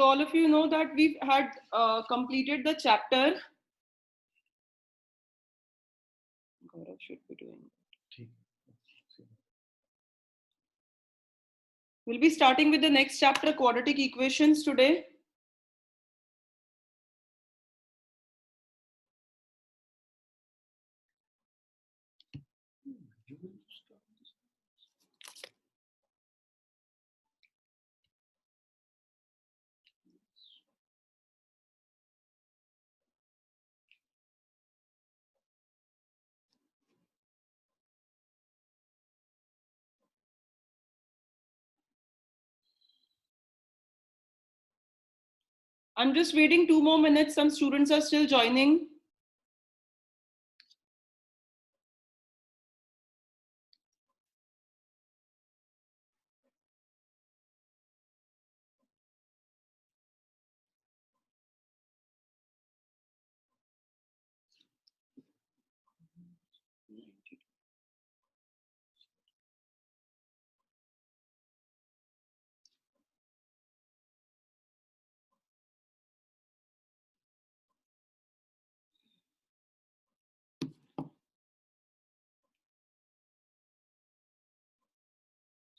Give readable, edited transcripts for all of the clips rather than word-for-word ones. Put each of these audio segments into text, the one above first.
So all of you know that we've had completed the chapter. Gaurav should be doing it. We'll be starting with the next chapter, quadratic equations, today. I'm just waiting 2 more minutes. Some students are still joining.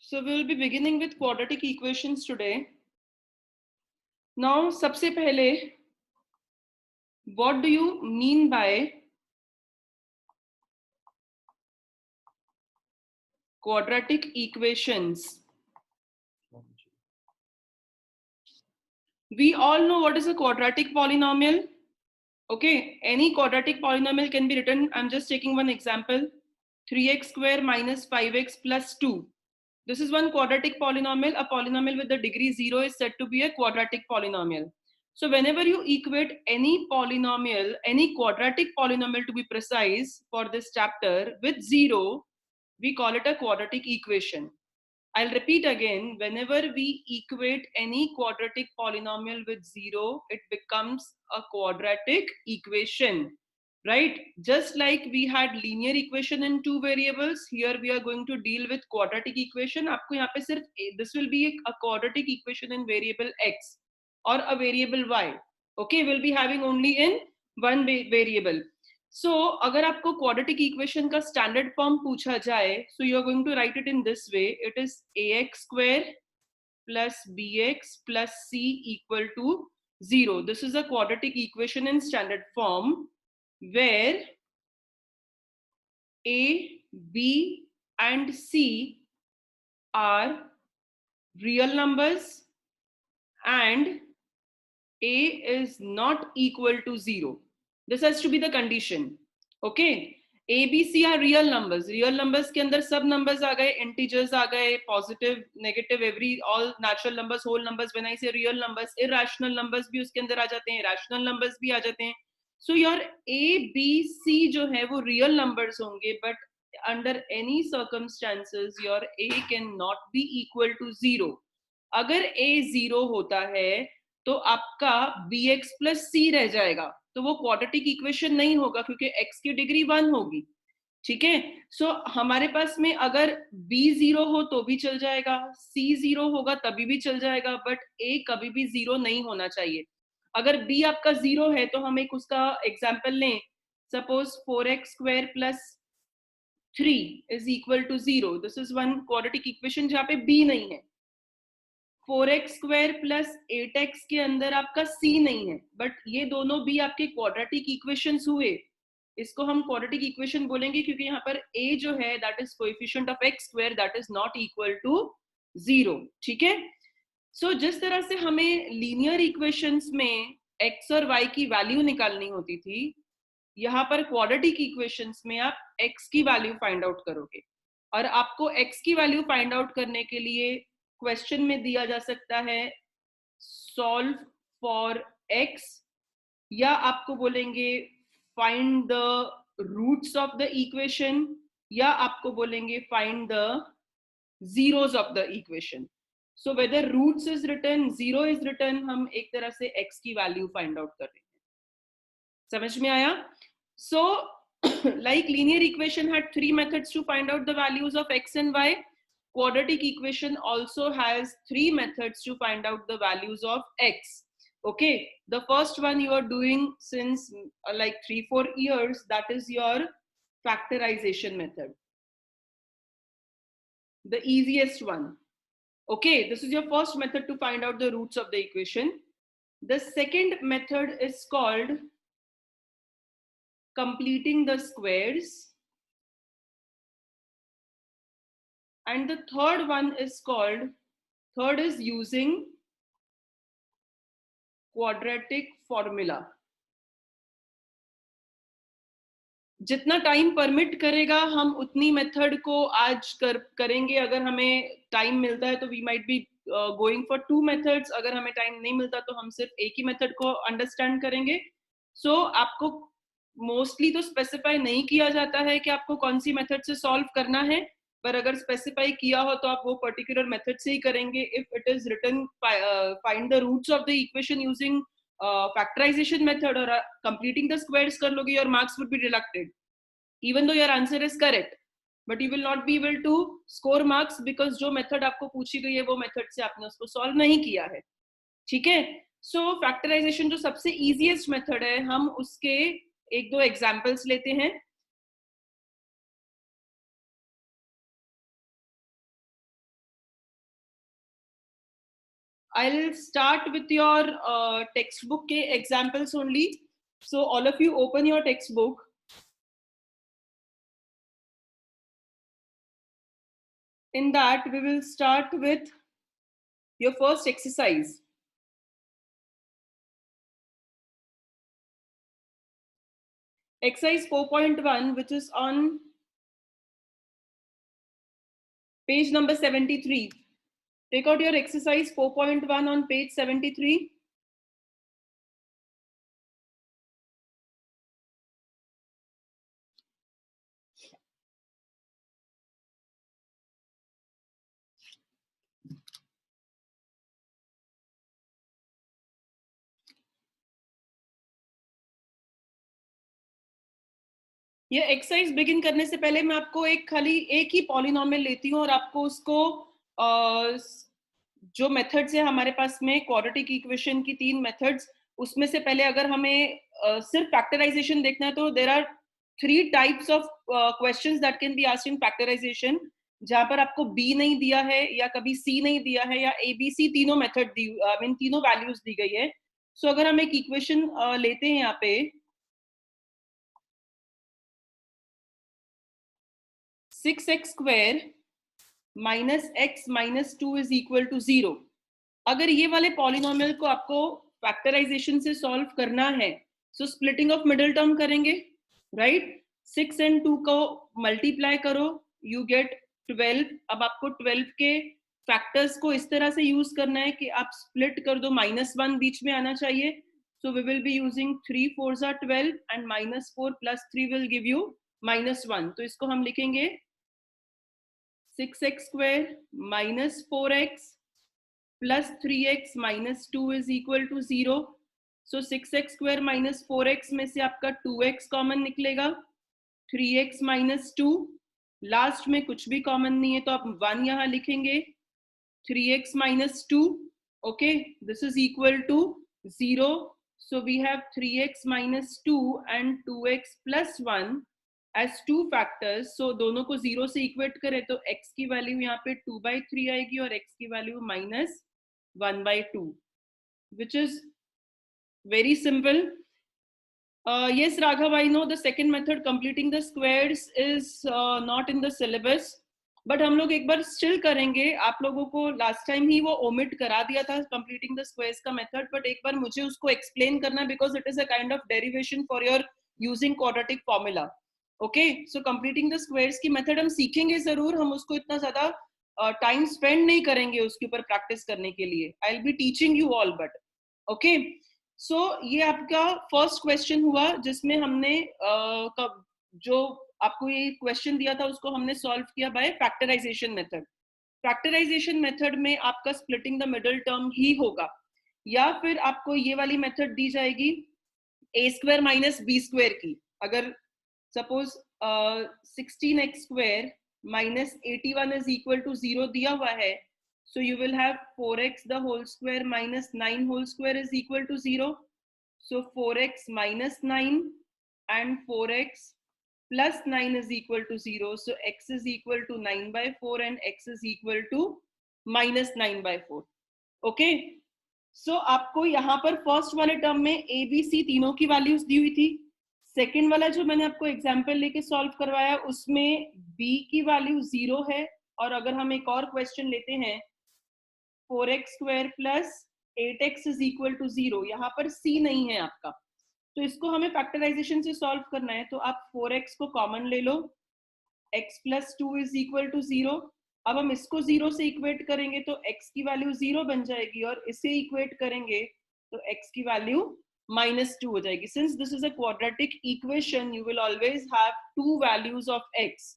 So we'll be beginning with quadratic equations today. Now, सबसे पहले, what do you mean by quadratic equations? We all know what is a quadratic polynomial. Okay, any quadratic polynomial can be written. I'm just taking one example. 3x square minus 5x plus 2. This is one quadratic polynomial. A polynomial with the degree 0 is said to be a quadratic polynomial. So whenever you equate any polynomial, any quadratic polynomial to be precise for this chapter with 0, we call it a quadratic equation. I'll repeat again, whenever we equate any quadratic polynomial with 0, it becomes a quadratic equation, right? Just like we had linear equation in 2 variables, here we are going to deal with quadratic equation. आपको यहाँ पे सिर्फ this will be a quadratic equation in variable x or a variable y. Okay, we'll be having only in one variable. So अगर आपको quadratic equation का standard form पूछा जाए, so you are going to write it in this way. It is ax square plus bx plus c equal to 0. This is a quadratic equation in standard form where a, b and c are real numbers and a is not equal to 0. This has to be the condition. Okay, a b c are real numbers. Real numbers के अंदर सब numbers आ गए, integers आ गए, positive, negative, every all natural numbers, whole numbers. When I say real numbers, irrational numbers भी उसके अंदर आ जाते हैं, rational numbers भी आ जाते हैं. So your a b c जो है वो real numbers होंगे, but under any circumstances your a cannot be equal to 0. अगर a 0 होता है तो आपका bx plus c रह जाएगा, तो वो क्वाड्रेटिक इक्वेशन नहीं होगा क्योंकि x की डिग्री 1 होगी. ठीक है, सो हमारे पास में अगर b 0 हो तो भी चल जाएगा, c 0 होगा तभी भी चल जाएगा, बट a कभी भी 0 नहीं होना चाहिए. अगर b आपका 0 है तो हम एक उसका एग्जांपल लें. Suppose 4x square plus 3 is equal to 0. This is one quadratic equation जहाँ पे b नहीं है. 4x स्क्वायर प्लस 8x के अंदर आपका c नहीं है, बट ये दोनों भी आपके क्वाड्रेटिक इक्वेशंस हुए. इसको हम क्वाड्रेटिक इक्वेशन बोलेंगे क्योंकि यहाँ पर a जो है that is coefficient of x square that is not equal to 0. ठीक है, सो जिस तरह से हमें लीनियर इक्वेशंस में x और y की वैल्यू निकालनी होती थी, यहाँ पर क्वाड्रेटिक इक्वेशंस में आप x की वैल्यू फाइंड आउट करोगे. और आपको x की वैल्यू फाइंड आउट करने के लिए क्वेश्चन में दिया जा सकता है सॉल्व फॉर x, या आपको बोलेंगे find the roots of the equation, या आपको बोलेंगे find the zeros of the equation. So whether roots is written, zero is written, हम एक तरह से x की वैल्यू फाइंड आउट कर रहे हैं. समझ में आया? So like linear equation had 3 methods to find out the values of x and y. quadratic equation also has 3 methods to find out the values of x. Okay, the first one you are doing since like 3-4 years, that is your factorization method, the easiest one. Okay, this is your first method to find out the roots of the equation. The second method is called completing the squares. And the third one is called, third is using quadratic formula. जितना time permit करेगा हम उतनी method को आज करेंगे. अगर हमें time मिलता है तो we might be going for 2 methods. अगर हमें टाइम नहीं मिलता तो हम सिर्फ एक ही मेथड को अंडरस्टैंड करेंगे. सो आपको मोस्टली तो स्पेसिफाई नहीं किया जाता है कि आपको कौन सी मेथड से सॉल्व करना है, पर अगर स्पेसिफाई किया हो तो आप वो पर्टिकुलर मेथड से ही करेंगे. If it is written find the roots of the equation using factorization method or completing the squares कर लोगे, your marks would be deducted even though your answer is correct, but you will not be able to score marks because जो method आपको पूछी गई है वो method से आपने उसको solve नहीं किया है. ठीक है. so factorization जो सबसे easiest method है, हम उसके एक दो examples लेते हैं. I'll start with your textbook के examples only. So all of you open your textbook. In that we will start with your first exercise. Exercise 4.1, which is on page number 73. Take out your exercise 4.1 on page 73. ये exercise begin करने से पहले मैं आपको खाली एक ही polynomial लेती हूँ और आपको उसको जो मेथड्स है हमारे पास में क्वाड्रेटिक इक्वेशन की 3 मेथड्स, उसमें से पहले अगर हमें सिर्फ फैक्टराइजेशन देखना है तो there are 3 types of questions that can be asked in factorisation, जहां पर आपको बी नहीं दिया है या कभी सी नहीं दिया है या ए बी सी तीनों मेथड दी, आई मीन तीनों वैल्यूज दी गई है. सो अगर हम एक इक्वेशन लेते हैं यहाँ पे 6x square minus x minus 2 is equal to 0. अगर ये वाले पॉलिनोमियल को आपको फैक्टराइजेशन से सॉल्व करना है, सो स्प्लिटिंग ऑफ मिडिल टर्म करेंगे, राइट. 6 एंड 2 को मल्टीप्लाई करो, यू गेट 12. अब आपको 12 के फैक्टर्स को इस तरह से यूज करना है कि आप स्प्लिट कर दो, -1 बीच में आना चाहिए. So we will be using 3 4s are 12 and -4 plus 3 will give you -1. तो इसको हम लिखेंगे 6x square minus 4x plus 3x minus 2 is equal to 0. So 6x square minus 4x में से आपका 2x कॉमन निकलेगा, 3x minus 2, लास्ट में कुछ भी कॉमन नहीं है तो आप 1 यहाँ लिखेंगे, 3x minus 2, okay, this is equal to 0. So we have 3x minus 2 and 2x plus 1 as 2 factors. So दोनों को 0 से इक्वेट करें तो x की वैल्यू यहाँ पे 2/3 आएगी और x की value -1/2, which is very simple. Yes, Raghav, I know the second method, completing the squares, is not in the syllabus, but हम लोग एक बार स्टिल करेंगे. आप लोगों को लास्ट टाइम ही वो ओमिट करा दिया था कंप्लीटिंग द स्क्वायर्स का मेथड, बट एक बार मुझे उसको एक्सप्लेन करना because it is a kind of derivation for your using quadratic formula. Okay, so completing the squares की मेथड हम सीखेंगे जरूर, हम उसको इतना ज्यादा टाइम स्पेंड नहीं करेंगे उसके ऊपर प्रैक्टिस करने के लिए. I will be teaching you all, but okay. So ये आपका फर्स्ट क्वेश्चन हुआ जिसमें हमने जो आपको ये क्वेश्चन दिया था उसको हमने सॉल्व किया by factorisation method. Factorisation method में आपका स्प्लिटिंग द मिडिल टर्म ही होगा, या फिर आपको ये वाली मेथड दी जाएगी a square minus b square की. अगर suppose 16x square minus 81 is equal to 0 दिया हुआ है. So you will have 4x the whole square minus 9 whole square is equal to 0. So 4x minus 9 and 4x plus 9 is equal to 0. So x is equal to 9 by 4 and x is equal to minus 9 by 4. Okay. So आपको यहाँ पर first वाले term में a b c तीनों की values दी हुई थी. Second वाला जो मैंने आपको एग्जाम्पल लेके सॉल्व करवाया उसमें b की वैल्यू 0 है. और अगर हम एक और क्वेश्चन लेते हैं 4x square plus 8x is equal to 0, यहाँ पर c नहीं है आपका, तो इसको हमें फैक्टराइजेशन से सॉल्व करना है. तो आप 4x को कॉमन ले लो, x plus 2 is equal to 0. अब हम इसको 0 से इक्वेट करेंगे तो x की वैल्यू 0 बन जाएगी और इसे इक्वेट करेंगे तो x की वैल्यू -2 हो जाएगी. Since this is a quadratic equation you will always have to values of x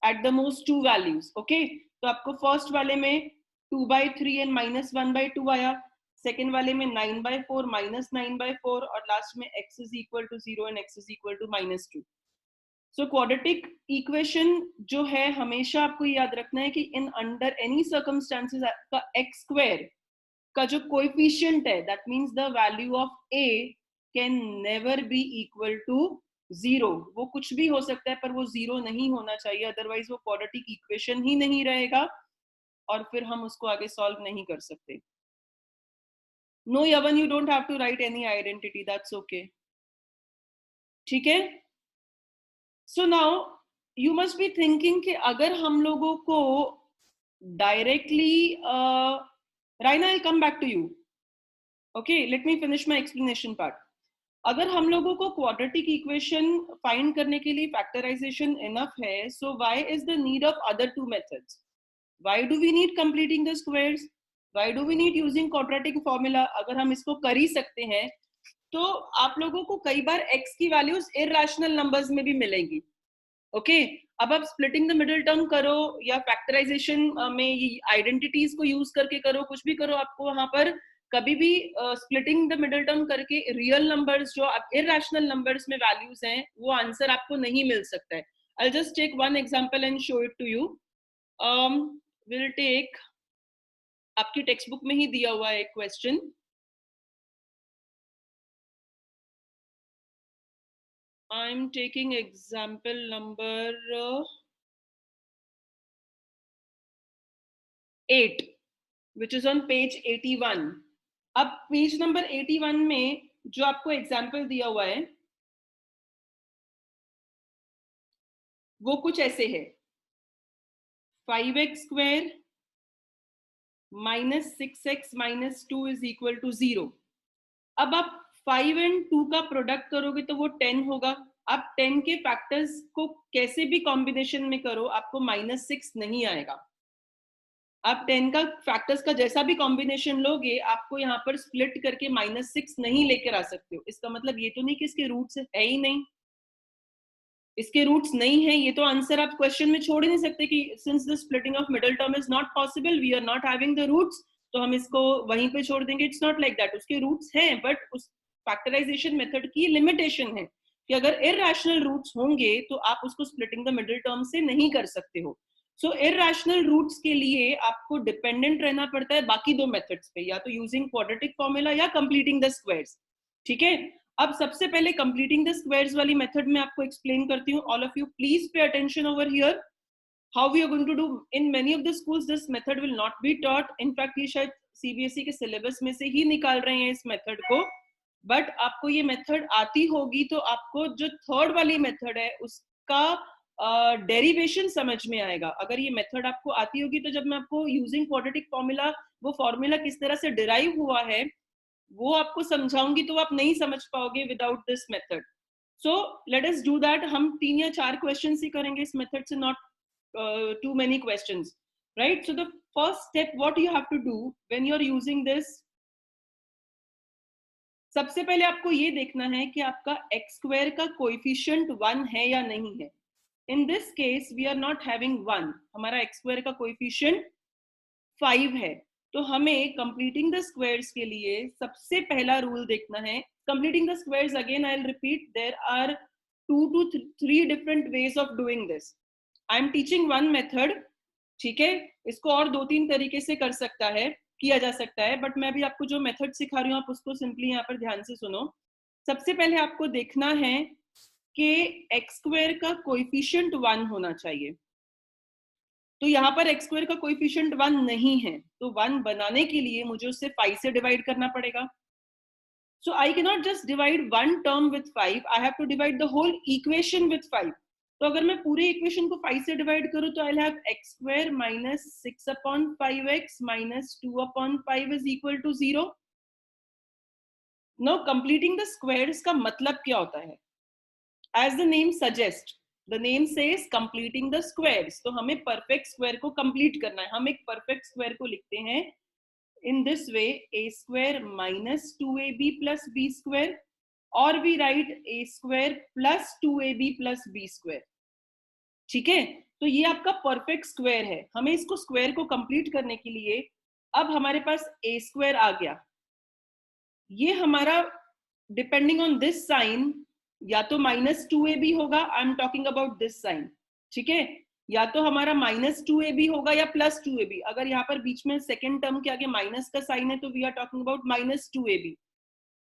at the most to values. Okay, तो आपको फर्स्ट वाले में 2/3 एंड -1/2 आया, सेकेंड वाले में 9/4 -9/4 और लास्ट में x is equal to 0 and x is equal to -2. So quadratic equation जो है हमेशा आपको याद रखना है कि इन अंडर एनी सर्कमस्टांसेस आपका x स्क्वायर का जो कोएफिशिएंट है that means the value of a can never be equal to 0. वो कुछ भी हो सकता है पर वो 0 नहीं होना चाहिए, अदरवाइज वो क्वाड्रेटिक इक्वेशन ही नहीं रहेगा और फिर हम उसको आगे सॉल्व नहीं कर सकते. नो यवन, you don't have to write any identity, that's okay. ठीक है. So now you must be thinking कि अगर हम लोगों को directly Raina, I'll come back to you. Okay, let me finish my explanation part. अगर हम लोगों को quadratic equation find करने के लिए factorization enough है, so why is the need of other two methods? Why do we need completing the squares? Why do we need using quadratic formula? अगर हम इसको कर ही सकते हैं तो आप लोगों को कई बार x की वैल्यूज इरैशनल नंबर्स में भी मिलेंगी. ओके, अब आप स्प्लिटिंग द मिडिल टर्म करो या फैक्टराइजेशन में ये आइडेंटिटीज को यूज करके करो, कुछ भी करो, आपको वहां पर कभी भी स्प्लिटिंग द मिडिल टर्म करके रियल नंबर्स जो इरैशनल नंबर्स में वैल्यूज हैं वो आंसर आपको नहीं मिल सकता है. I just take one example and show it to you. Will take, आपकी टेक्स्ट बुक में ही दिया हुआ है एक question. I'm taking example number 8, which is on page 81. अब पेज नंबर 81 में जो आपको एग्जाम्पल दिया हुआ है वो कुछ ऐसे है. 5x square minus 6x minus 2 is equal to 0. अब आप 5 एंड 2 का प्रोडक्ट करोगे तो वो 10 होगा. आप 10 के फैक्टर्स को कैसे भी कॉम्बिनेशन में करो आपको -6 नहीं आएगा. आप 10 का फैक्टर्स का जैसा भी कॉम्बिनेशन लोगे आपको यहाँ पर स्प्लिट करके -6 नहीं लेकर आ सकते हो. इसका मतलब ये तो नहीं कि इसके रूट्स है ही नहीं, इसके रूट्स नहीं है, ये तो आंसर आप क्वेश्चन में छोड़ ही नहीं सकते कि since the splitting of middle term is not possible, we are not having the roots, तो हम इसको वहीं पे छोड़ देंगे. It's not like that. उसके रूट्स हैं बट उस फैक्टराइजेशन मेथड की लिमिटेशन है कि अगर इरैशनल रूट्स होंगे तो आप उसको स्प्लिटिंग द मिडिल टर्म से नहीं कर सकते हो. सो इरैशनल रूट्स के लिए आपको डिपेंडेंट रहना पड़ता है बाकी दो मेथड्स पे, या तो यूजिंग क्वाड्रेटिक फॉर्मूला या कंप्लीटिंग द स्क्वायर्स. ठीक है. अब सबसे पहले कंप्लीटिंग द स्क्वायर्स वाली मेथड में आपको एक्सप्लेन करती हूँ. All of you please pay attention over here. How we are going to do in many of the schools this method will not be taught. In fact ये शायद CBSE के syllabus में से ही निकाल रहे हैं इस मेथड को, बट आपको ये मेथड आती होगी तो आपको जो थर्ड वाली मेथड है उसका डेरिवेशन समझ में आएगा. अगर ये मेथड आपको आती होगी तो जब मैं आपको यूजिंग क्वाड्रेटिक फॉर्मूला, वो फॉर्मूला किस तरह से डिराइव हुआ है वो आपको समझाऊंगी तो आप नहीं समझ पाओगे without this method. So let us do that. हम 3 या 4 क्वेश्चन ही करेंगे इस मेथड से, not too many questions, right. So the first step what you have to do when you are using this, सबसे पहले आपको ये देखना है कि आपका x स्क्वायर का कोएफिशिएंट 1 है या नहीं है. In this case we are not having 1, हमारा x स्क्वायर का कोएफिशिएंट 5 है. तो हमें कंप्लीटिंग द स्क्वायर्स के लिए सबसे पहला रूल देखना है. Completing the squares, again I will repeat, there are 2 to 3 different ways of doing this. I am teaching one method, ठीक है, इसको और 2-3 तरीके से कर सकता है, किया जा सकता है, बट मैं भी आपको जो मेथड सिखा रही हूँ आप उसको सिंपली यहाँ पर ध्यान से सुनो। सबसे पहले आपको देखना है कि एक्स स्क्वायर का कोएफिशिएंट 1 होना चाहिए। तो यहाँ पर एक्स स्क्वायर का कोएफिशिएंट 1 नहीं है, तो 1 बनाने के लिए मुझे उसे 5 से डिवाइड करना पड़ेगा। So I cannot just divide one term with 5, I have to divide the whole equation with 5. तो अगर मैं पूरे इक्वेशन को 5 से डिवाइड करूं तो I'll have x square minus 6 upon 5x minus 2 upon 5 is equal to 0. Now completing the squares का मतलब क्या होता है? As the name suggests, the name says completing the squares. तो हमें perfect square को complete करना है. हम एक perfect square को लिखते हैं in this way, a square minus 2ab plus b square, or we write a square plus 2ab plus b square. ठीक है, तो ये आपका परफेक्ट स्क्वायर है. हमें इसको स्क्वायर को कंप्लीट करने के लिए अब हमारे पास a स्क्वायर आ गया. ये हमारा डिपेंडिंग ऑन दिस साइन या तो -2ab होगा, I am talking about this sign, ठीक है, या तो हमारा -2ab होगा या +2ab. अगर यहाँ पर बीच में सेकेंड टर्म के आगे माइनस का साइन है तो we are talking about -2ab.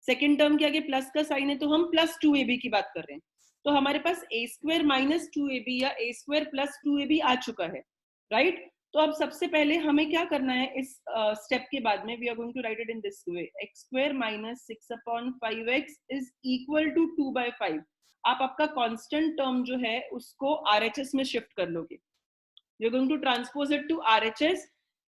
Second term के आगे प्लस का साइन है तो हम +2ab की बात कर रहे हैं. तो हमारे पास a स्क्वायर -2ab या a स्क्वायर +2ab आ चुका है, राइट? तो अब सबसे पहले हमें क्या करना है इस स्टेप के बाद में, we are going to write it in this way, x square minus 6 upon 5x is equal to 2/5. आप आपका कांस्टेंट टर्म जो है उसको RHS में शिफ्ट कर लोगे. We are going to transpose it to RHS.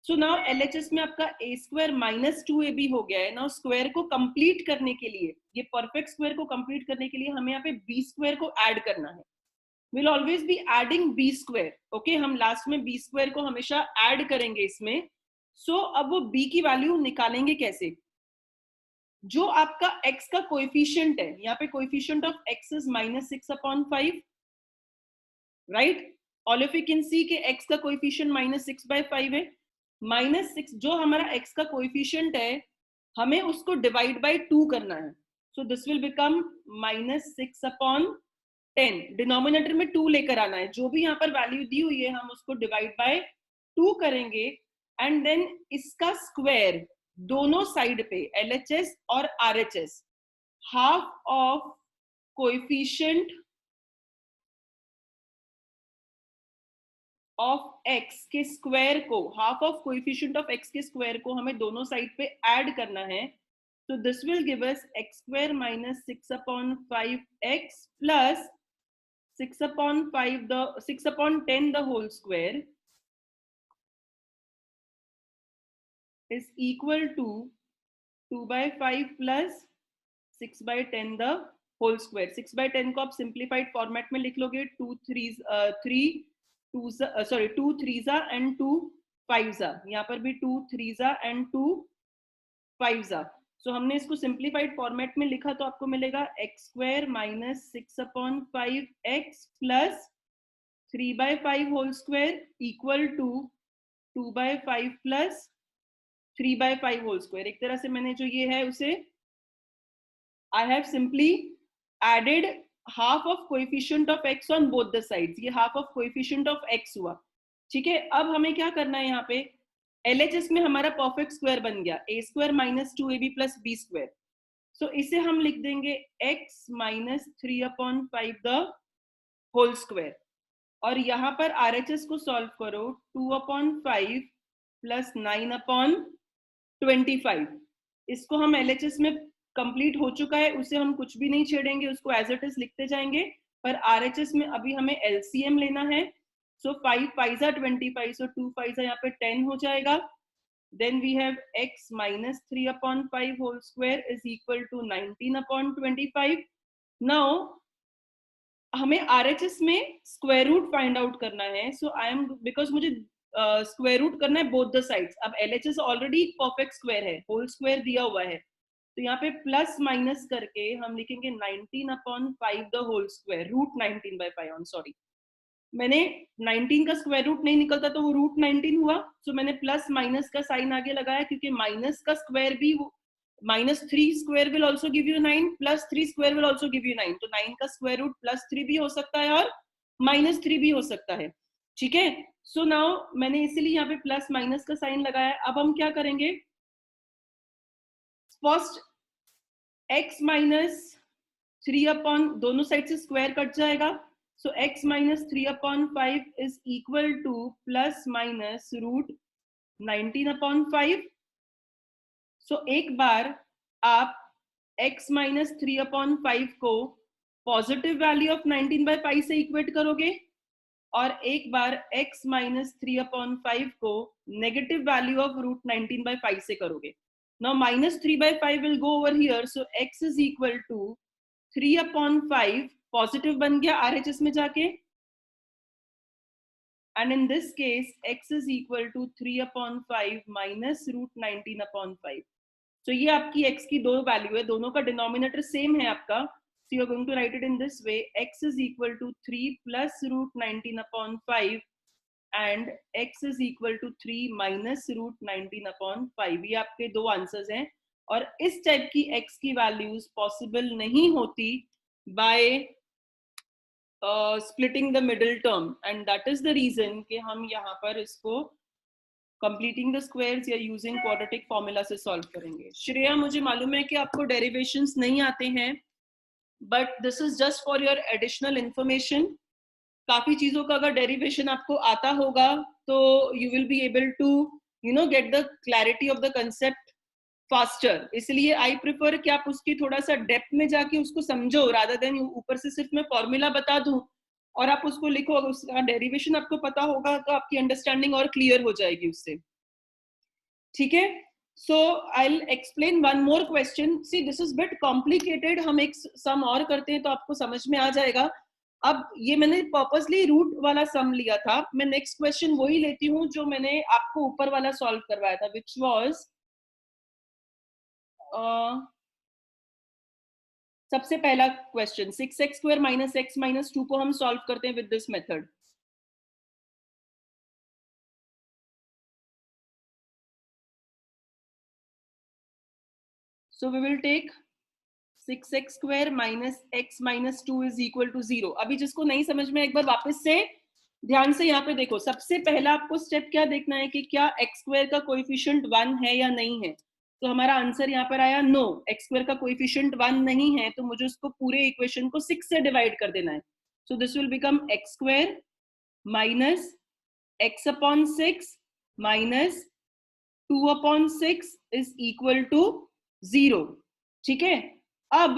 So now LHS में आपका a स्क्वायर -2ab हो गया है. नाउ स्क्वायर को कंप्लीट करने के लिए, ये परफेक्ट स्क्वायर को कंप्लीट करने के लिए हमें यहाँ पे b स्क्वायर को ऐड करना है. We'll always be adding b square. Okay, हम लास्ट में b square को हमेशा ऐड करेंगे इसमें. So अब वो b की वैल्यू निकालेंगे कैसे? जो आपका x का कोएफिशिएंट है, यहाँ पे coefficient of x is -6 upon 5, right? All of you can see कि x का कोएफिशिएंट -6/5 है. -6 जो हमारा x का कोएफिशिएंट है, हमें उसको डिवाइड बाय 2 करना है. So this will become -6 upon 10. Denominator में 2 लेकर आना है. जो भी यहाँ पर वैल्यू दी हुई है हम उसको डिवाइड बाय 2 करेंगे एंड देन इसका स्क्वायर दोनों साइड पे LHS और RHS, half of coefficient of x के स्क्वायर को, half of coefficient of x के स्क्वायर को हमें दोनों साइड पे ऐड करना है. तो this will give us x square -6 upon 5x plus 6 upon 10 the whole square is equal to 2/5 plus 6/10 the whole square. 6/10 को आप सिंप्लीफाइड फॉर्मेट में लिख लोगे. 2 3s and 2 5s. यहाँ पर भी 2 3s and 2 5s. सो हमने इसको सिंप्लीफाइड फॉर्मेट में लिखा तो आपको मिलेगा x square -6 upon 5x plus 3/5 whole square equal to 2/5 plus 3/5 whole square. एक तरह से मैंने जो ये है उसे I have simply added half of coefficient of x on both the sides. ये half of coefficient of x हुआ, ठीक है. अब हमें क्या करना है, यहाँ पे LHS में हमारा परफेक्ट स्क्वायर बन गया a square -2ab plus b square. So इसे हम लिख देंगे x -3 upon 5 the whole square. और यहाँ पर RHS को सॉल्व करो. 2 upon 5 plus 9 upon 25. इसको हम LHS में कंप्लीट हो चुका है, उसे हम कुछ भी नहीं छेड़ेंगे, उसको एज इट इज लिखते जाएंगे. पर RHS में अभी हमें LCM लेना है. So 5 5s are 25, so 2 5s यहाँ पे 10 हो जाएगा. Then we have x -3 upon 5 whole square is equal to 19 upon 25. Now हमें RHS में स्क्वायर रूट फाइंड आउट करना है. So I am, because मुझे स्क्वायर रूट करना है बोथ द साइड्स. अब LHS ऑलरेडी परफेक्ट स्क्वायर है, होल स्क्वायर दिया हुआ है, तो यहाँ पे प्लस माइनस करके हम लिखेंगे 19 upon 5 the whole square. Root 19/5 sorry, मैंने 19 का स्क्वायर रूट नहीं निकलता तो वो रूट 19 हुआ. सो मैंने प्लस माइनस का साइन आगे लगाया क्योंकि माइनस का स्क्वायर भी, -3 square will also give you 9, +3 square will also give you 9. तो 9 का स्क्वायर रूट +3 भी हो सकता है और -3 भी हो सकता है. ठीक है, सो नाउ मैंने इसीलिए यहाँ पे प्लस माइनस का साइन लगाया। अब हम क्या करेंगे, फर्स्ट x माइनस 3 अपॉन, दोनों साइड से स्क्वायर कट जाएगा, so x minus 3 upon 5 is equal to plus minus root 19 upon 5। So एक बार आप x माइनस 3 अपॉन 5 को पॉजिटिव वैल्यू ऑफ 19 बाई 5 से इक्वेट करोगे, और एक बार x माइनस 3 अपॉन 5 को negative value of root 19 by 5 से करोगे। Now minus 3 by 5 will go over here, so x is equal to 3 upon 5, positive बन गया RHS में जाके, and in this case x is equal to 3 upon 5 minus root 19 upon 5। तो ये आपकी x की दो वैल्यू है, दोनों का डिनोमिनेटर सेम है आपका, so you are going to write it in this way, x is equal to 3 plus root 19 upon 5 and x is equal to 3 minus root 19 upon 5। ये आपके दो आंसर्स हैं, और इस टाइप की x की वैल्यूज पॉसिबल नहीं होती by splitting the middle term, and that is the reason कि हम यहाँ पर इसको कंप्लीटिंग द स्क्वायर्स या यूजिंग क्वाड्रेटिक फॉर्मूला से सॉल्व करेंगे। श्रेया, मुझे मालूम है कि आपको डेरिवेशंस नहीं आते हैं, but this is just for your additional information. काफी चीजों का अगर डेरिवेशन आपको आता होगा तो you will be able to get the clarity of the concept faster. इसलिए आई प्रिफर कि आप उसकी थोड़ा सा डेप्थ में जाके उसको समझो, रादर देन ऊपर से सिर्फ मैं फॉर्मूला बता दूं और आप उसको लिखो, अगर उसका डेरिवेशन आपको पता होगा तो आपकी अंडरस्टैंडिंग और क्लियर हो जाएगी उससे। ठीक है, so I will explain one more question. See this is bit complicated, हम एक सम और करते हैं तो आपको समझ में आ जाएगा। अब ये मैंने पर्पसली रूट वाला सम लिया था, मैं नेक्स्ट क्वेश्चन वही लेती हूँ जो मैंने आपको ऊपर वाला सॉल्व करवाया था, विच वाज सबसे पहला question 6x square minus x minus 2 को हम सॉल्व करते हैं with this method. So we will take 6x square minus x minus 2 is equal to 0। अभी जिसको नहीं समझ में एक बार वापस से ध्यान से यहाँ पे देखो। सबसे पहला आपको स्टेप क्या देखना है कि क्या x स्क्वायर का कोएफिशिएंट 1 है या नहीं है। तो हमारा आंसर यहाँ पर आया नो, x स्क्वायर का कोएफिशिएंट 1 नहीं है, तो मुझे उसको पूरे इक्वेशन को 6 से डिवाइड कर देना है। So this will become x square minus x upon 6 minus 2 upon 6 is equal to 0। ठीक है, अब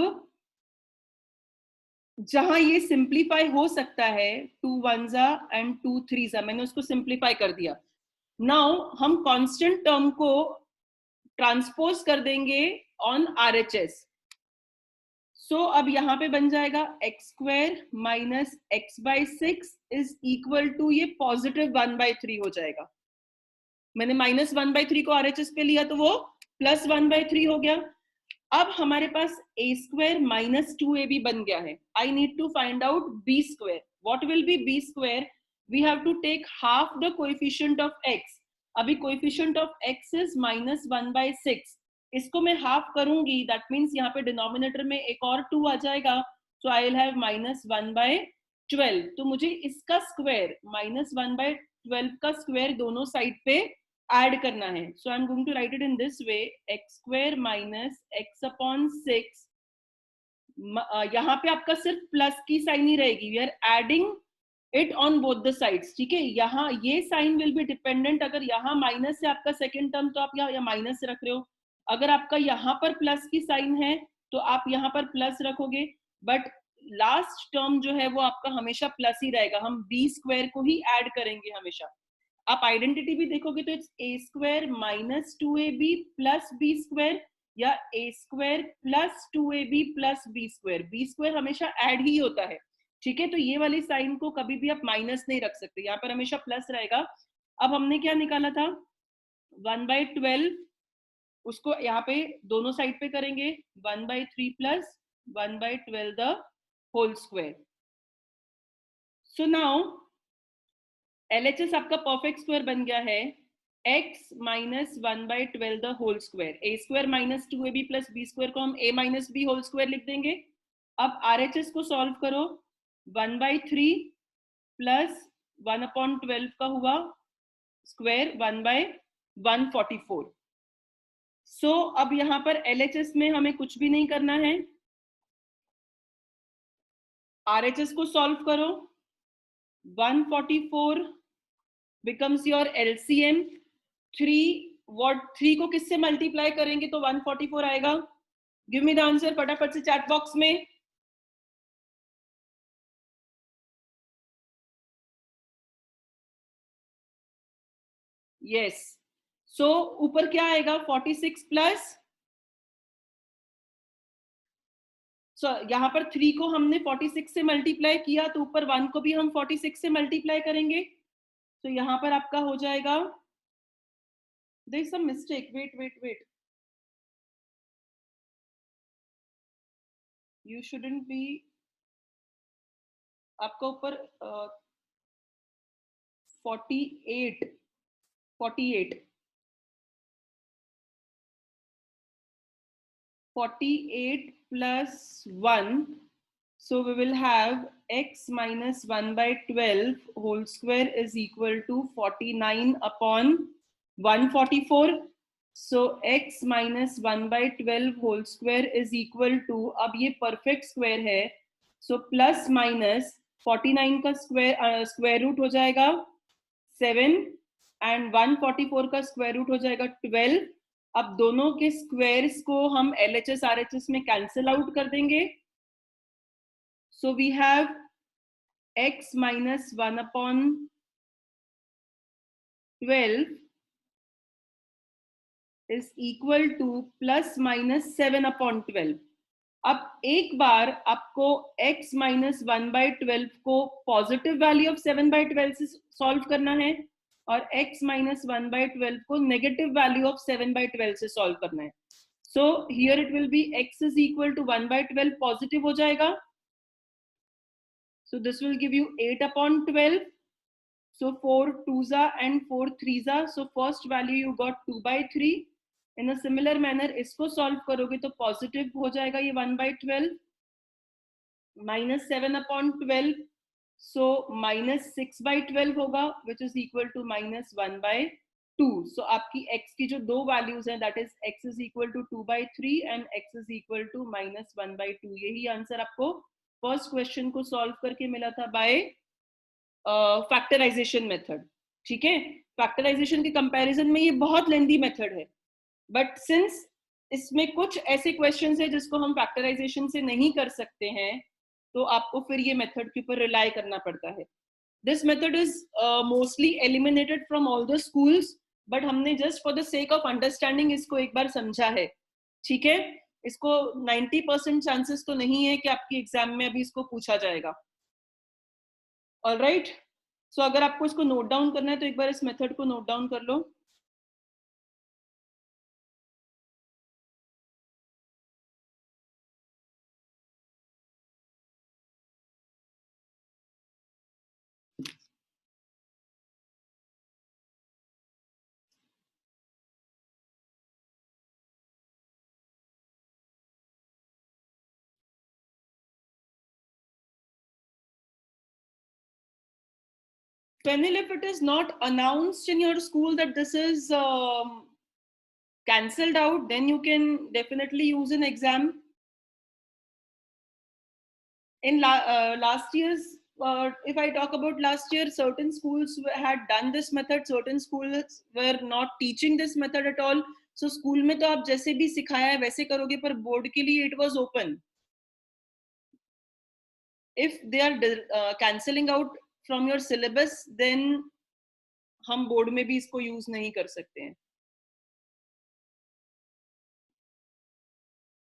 जहां ये सिंप्लीफाई हो सकता है 2 1 एंड 2 3 मैंने उसको सिंप्लीफाई कर दिया। नाउ हम कांस्टेंट टर्म को ट्रांसपोज कर देंगे ऑन RHS। सो अब यहाँ पे बन जाएगा x square minus x by 6 is equal to, ये पॉजिटिव 1/3 हो जाएगा। मैंने माइनस 1/3 को RHS पे लिया तो वो प्लस 1/3 हो गया। अब हमारे पास a स्क्वायर माइनस 2ab बन गया है। I need to find out b square. What will be b square? We have to take half the coefficient of x। अभी coefficient of x is minus 1/6, इसको मैं हाफ करूंगी, that means यहाँ पे denominator में एक और 2 आ जाएगा, सो आई विल हैव माइनस 1/12। तो मुझे इसका स्क्वायर माइनस 1/12 का स्क्वायर दोनों साइड पे ऐड करना है। So I am going to write it in this way, x square minus x upon 6। यहाँ पे आपका सिर्फ प्लस की साइन ही रहेगी, we are adding it on both the sides. ठीक है, यहाँ ये साइन विल बी डिपेंडेंट, अगर यहाँ माइनस है आपका सेकेंड टर्म तो आप यहाँ माइनस से रख रहे हो, अगर आपका यहाँ पर प्लस की साइन है तो आप यहाँ पर प्लस रखोगे, बट लास्ट टर्म जो है वो आपका हमेशा प्लस ही रहेगा। हम b स्क्वायर को ही ऐड करेंगे हमेशा। आप आइडेंटिटी भी देखोगे तो it's a square minus 2ab plus b square, या a square plus 2ab plus b square. b square हमेशा ऐड ही होता है। ठीक है, तो ये वाली साइन को कभी भी आप माइनस नहीं रख सकते, यहाँ पर हमेशा प्लस रहेगा। अब हमने क्या निकाला था 1/12, उसको यहाँ पे दोनों साइड पे करेंगे 1/3 plus 1/12 the whole square. So now LHS आपका परफेक्ट स्क्वायर बन गया है x minus 1/12 the whole square. a square minus 2ab plus b square को हम a minus b whole square लिख देंगे। अब RHS को सॉल्व करो, 1/3 प्लस 1/12 का हुआ स्क्वायर 1/144. सो अब यहाँ पर LHS में हमें कुछ भी नहीं करना है, RHS को सॉल्व करो. 144 becomes your LCM. 3 को किससे मल्टीप्लाई करेंगे तो 144 आएगा. गिव मी द आंसर फटाफट से चैट बॉक्स में. यस. सो ऊपर क्या आएगा 46 प्लस, यहाँ पर 3 को हमने 46 से मल्टीप्लाई किया तो ऊपर 1 को भी हम 46 से मल्टीप्लाई करेंगे. तो यहाँ पर आपका हो जाएगा, there is some mistake, wait, you shouldn't be, आपका ऊपर 48 plus 1. So we will have x minus 1/12 whole square is equal to 49 upon 144. So x minus 1/12 whole square is equal to, अब ये perfect square है, so plus minus 49 का square root हो जाएगा 7 and 144 का square root हो जाएगा 12. अब दोनों के स्क्वायर्स को हम LHS RHS में कैंसिल आउट कर देंगे. So we have x minus 1/12 is equal to plus minus 7/12. अब एक बार आपको x minus 1/12 को पॉजिटिव वैल्यू ऑफ 7/12 से सॉल्व करना है और x minus 1/12 को नेगेटिव वैल्यू ऑफ 7/12 से सॉल्व करना है. So here it will be x is equal to 1/12 positive हो जाएगा. So this will give you 8/12. So 4 2s and 4 3s. So first value you got 2/3. In a similar manner इसको solve करोगे तो positive हो जाएगा ये 1/12 minus 7/12. So minus 6/12 होगा which is equal to minus 1/2. So आपकी x की जो दो values हैं, that is x is equal to 2/3 and x is equal to minus 1/2. यही आंसर आपको फर्स्ट क्वेश्चन को सॉल्व करके मिला था बाय फैक्टराइजेशन मेथड. ठीक है, फैक्टराइजेशन के कंपैरिजन में ये बहुत लेंथी मेथड है, बट सिंस इसमें कुछ ऐसे क्वेश्चंस है जिसको हम फैक्टराइजेशन से नहीं कर सकते हैं तो आपको फिर ये मेथड के ऊपर रिलाई करना पड़ता है. This method is mostly eliminated from all the schools, but हमने just for the sake of understanding इसको एक बार समझा है. ठीक है, इसको 90% चांसेस तो नहीं है कि आपके एग्जाम में अभी इसको पूछा जाएगा. ऑलराइट, सो अगर आपको इसको नोट डाउन करना है तो एक बार इस मेथड को नोट डाउन कर लो. Penil, if it is not announced in your school that this is cancelled out, then you can definitely use an exam. In last year's, if I talk about last year, certain schools had done this method, certain schools were not teaching this method at all. So school में तो आप जैसे भी सिखाया है वैसे करोगे, पर बोर्ड के लिए it was open. If they are cancelling out from your syllabus, then हम बोर्ड में भी इसको यूज नहीं कर सकते हैं.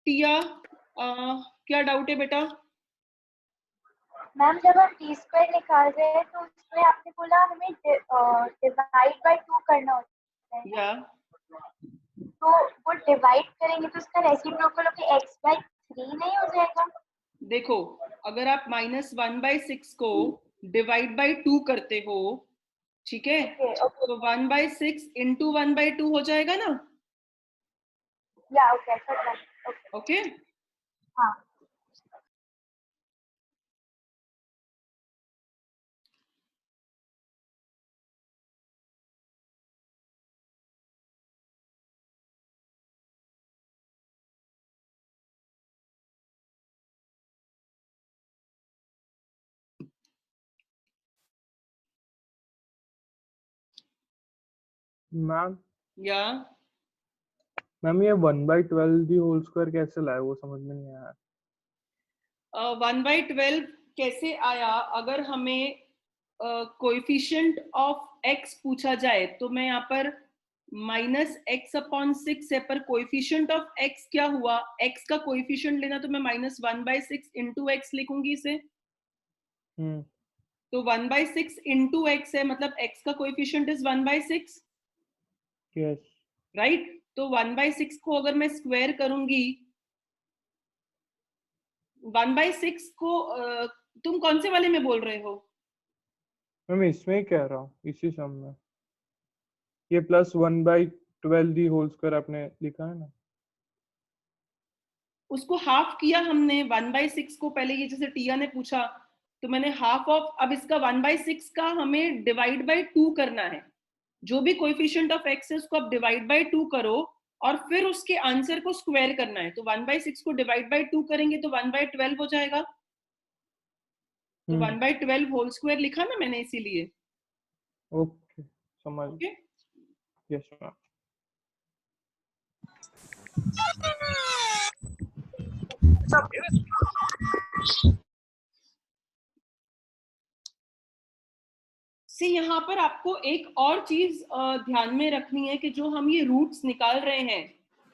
टिया, क्या डाउट है बेटा? मैम जब हम टी स्क्वायर निकाल रहे हैं तो उसमें आपने बोला हमें डिवाइड बाय 2 करना होता है. या तो वो डिवाइड करेंगे तो उसका रेसिप्रोकल होके x/3 नहीं हो जाएगा? देखो, अगर आप -1/6 को डिवाइड बाय 2 करते हो, ठीक है, तो 1/6 इंटू 1/2 हो जाएगा ना. या ओके, ओके. हाँ. मैम या मैम ये 1/12 दी होल स्क्वायर कैसे लाए, वो समझ में नहीं आया। 1/12 कैसे आया? अगर हमें कोएफिशिएंट ऑफ x पूछा जाए तो मैं यहाँ पर -x/6 है, पर कोएफिशिएंट ऑफ x क्या हुआ? x का कोएफिशिएंट लेना तो मैं -1/6 इंटू x लिखूंगी इसे। तो 1/6 इंटू x है, मतलब x का कोएफिशिएंट इज 1/6, यस राइट? तो 1/6 को अगर मैं स्क्वायर करूंगी, 1/6 को तुम कौन से वाले में बोल रहे हो? मैम इसमें ही कह रहा हूँ, इसी सम में ये प्लस 1/12 दी होल स्क्वायर आपने लिखा है ना। उसको हाफ किया हमने 1/6 को, पहले ये जैसे टिया ने पूछा तो मैंने हाफ ऑफ, अब इसका 1/6 का हमें डिवाइड बाय 2 करना है। जो भी कोएफिशिएंट ऑफ x है उसको आप डिवाइड बाय 2 करो और फिर उसके आंसर को स्क्वायर करना है। तो 1/6 को डिवाइड बाय 2 करेंगे तो 1/12 हो जाएगा। तो 1/12 होल स्क्वायर लिखा ना मैंने, इसीलिए। ओके समझ। Okay, yes ma'am. से यहाँ पर आपको एक और चीज ध्यान में रखनी है कि जो हम ये रूट्स निकाल रहे हैं,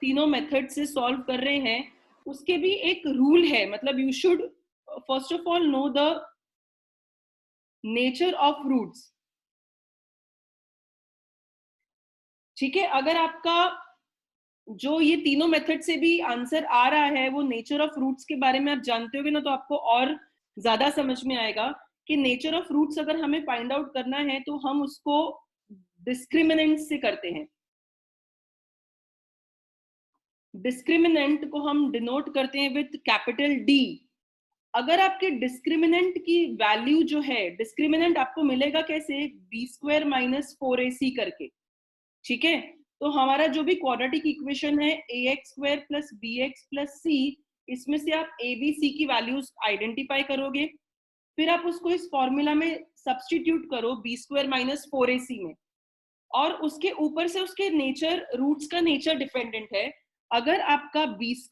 तीनों मेथड से सॉल्व कर रहे हैं, उसके भी एक रूल है। मतलब you should first of all know the nature of roots. ठीक है, अगर आपका जो ये तीनों मेथड से भी आंसर आ रहा है वो नेचर ऑफ रूट्स के बारे में आप जानते होगे ना, तो आपको और ज्यादा समझ में आएगा कि नेचर ऑफ रूट्स अगर हमें फाइंड आउट करना है तो हम उसको डिस्क्रिमिनेंट से करते हैं। डिस्क्रिमिनेंट को हम डिनोट करते हैं विथ कैपिटल डी। अगर आपके डिस्क्रिमिनेंट की वैल्यू जो है, डिस्क्रिमिनेंट आपको मिलेगा कैसे? b² - 4ac करके। ठीक है, तो हमारा जो भी क्वाड्रेटिक इक्वेशन है ax² + bx + c, इसमें से आप a b c की वैल्यूज आइडेंटिफाई करोगे, फिर आप उसको इस फॉर्मूला में सब्स्टिट्यूट करो b² - 4ac में, और उसके ऊपर से उसके नेचर, रूट्स का नेचर डिपेंडेंट है। अगर आपका b² -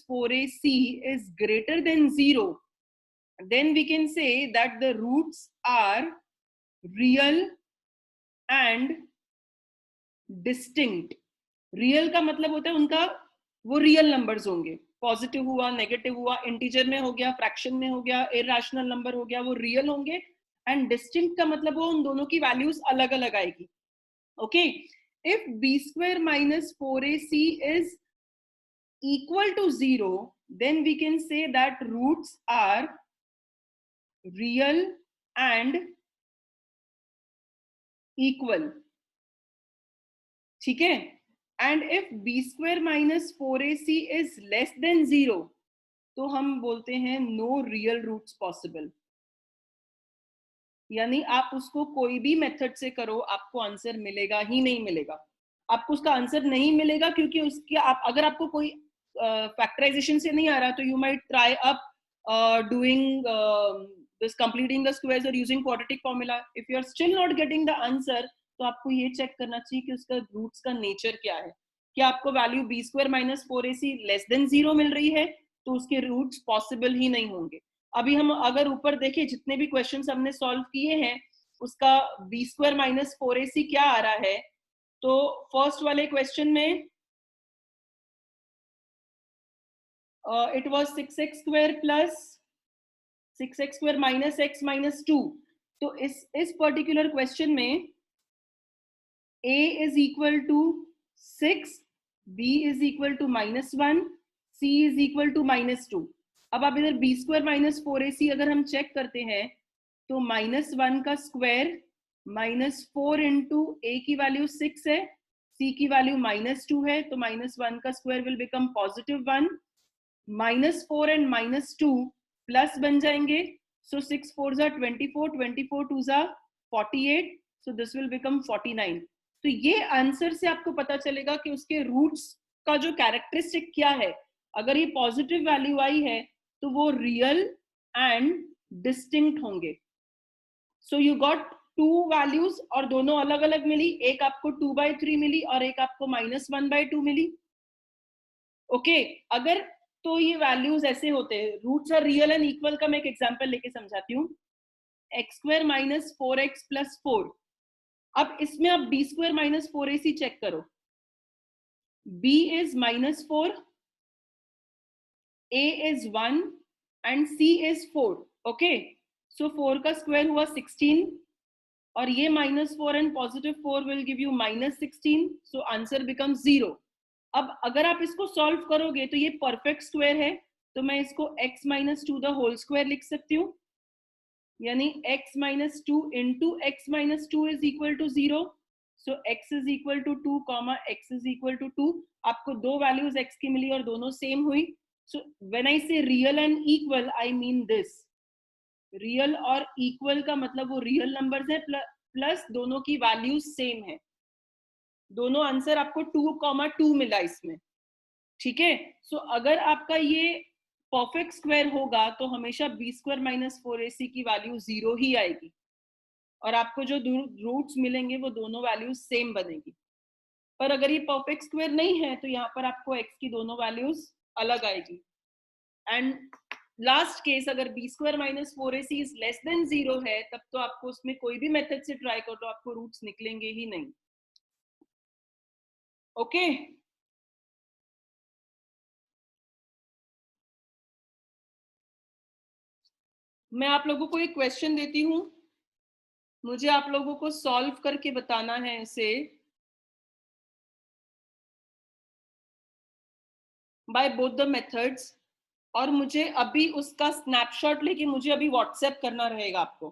4ac is greater than 0, then we can say that the roots are real and distinct। Real का मतलब होता है उनका वो रियल नंबर्स होंगे, पॉजिटिव हुआ, नेगेटिव हुआ, इंटीजर में हो गया, फ्रैक्शन में हो गया, इरैशनल नंबर हो गया, वो रियल होंगे। एंड डिस्टिंक्ट का मतलब वो उन दोनों की वैल्यूज अलग अलग आएगी। Okay, if b² - 4ac is equal to 0, then we can say that roots are real and equal। ठीक है, and if b² - 4ac is less than 0, तो हम बोलते हैं नो रियल रूट्स पॉसिबल। यानी आप उसको कोई भी मेथड से करो, आपको आंसर मिलेगा ही नहीं मिलेगा। आपको उसका आंसर नहीं मिलेगा क्योंकि उसके आप, अगर आपको कोई फैक्टराइजेशन से नहीं आ रहा तो you might try up doing this completing the squares or using quadratic formula। if you are still not getting the answer, तो आपको ये चेक करना चाहिए कि उसका रूट्स का नेचर क्या है। क्या आपको value b² - 4ac less than 0 मिल रही है, तो उसके रूट्स पॉसिबल ही नहीं होंगे। अभी हम अगर ऊपर देखें, जितने भी क्वेश्चंस हमने सॉल्व किए हैं, उसका b² - 4ac क्या आ रहा है? तो फर्स्ट वाले क्वेश्चन में it was 6x² + 6x² - x - 2। तो इस पर्टिकुलर क्वेश्चन में a is equal to 6, b is equal to -1, c is equal to -2। अब आप इधर b² - 4ac अगर हम चेक करते हैं तो -1 का स्क्वायर -4 इंटू a की वैल्यू 6 है, c की वैल्यू -2 है, तो -1 का square will become +1, -4 and -2 plus बन जाएंगे। सो 6 4 जा 24, 24 2 जा 48, सो दिस विल बिकम 49। तो ये आंसर से आपको पता चलेगा कि उसके रूट्स का जो कैरेक्टरिस्टिक क्या है। अगर ये पॉजिटिव वैल्यू आई है तो वो रियल एंड डिस्टिंक्ट होंगे। So you got to values और दोनों अलग अलग मिली, एक आपको 2/3 मिली और एक आपको -1/2 मिली। ओके अगर तो ये वैल्यूज ऐसे होते हैं, roots are real and equal का मैं एक एग्जांपल लेके समझाती हूँ। x² - 4x + 4। अब इसमें आप b² - 4ac चेक करो। b is -4, a is 1 and c is 4. Okay so 4 का स्क्वायर हुआ 16 और ये -4 and +4 will give you -16, so answer becomes 0. अब अगर आप इसको सॉल्व करोगे तो ये परफेक्ट स्क्वायर है, तो मैं इसको x - 2 द होल स्क्वायर लिख सकती हूँ, यानी x - 2 into x - 2 is equal to 0. So x is equal to 2, x is equal to 2. आपको दो वैल्यूज x की मिली और दोनों सेम हुई. So when I say real and equal, I mean this. Real और इक्वल का मतलब वो रियल नंबर्स है प्लस दोनों की वैल्यूज सेम है. दोनों आंसर आपको 2, 2 मिला इसमें. ठीक है. सो अगर आपका ये परफेक्ट स्क्वायर होगा तो हमेशा b² - 4ac की वैल्यू 0 ही आएगी और आपको जो रूट्स मिलेंगे वो दोनों वैल्यूज सेम बनेगी. पर अगर ये परफेक्ट स्क्वायर नहीं है तो यहाँ पर आपको x की दोनों वैल्यूज अलग आएगी. एंड लास्ट केस अगर b² - 4ac is less than 0 है तब तो आपको उसमें कोई भी मेथड से ट्राई करो तो आपको रूट्स निकलेंगे ही नहीं. ओके मैं आप लोगों को एक क्वेश्चन देती हूँ, मुझे आप लोगों को सॉल्व करके बताना है इसे बाय बोथ द मेथड्स और मुझे अभी उसका स्नैपशॉट लेके मुझे अभी व्हाट्सएप करना रहेगा आपको.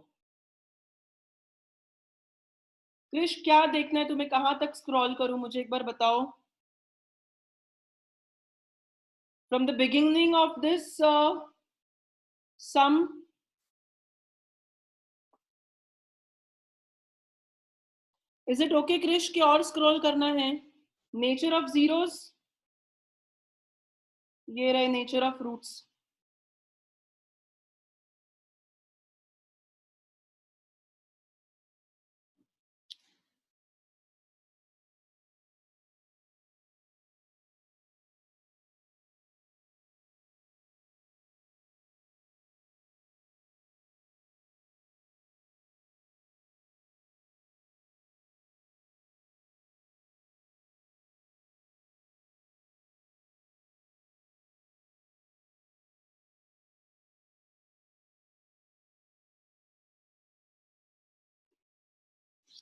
कृष क्या देखना है तुम्हें, कहां तक स्क्रॉल करूं मुझे एक बार बताओ. From the beginning of this sum is it okay Krish कि और स्क्रॉल करना है. नेचर ऑफ जीरोस, ये रहे नेचर ऑफ रूट्स.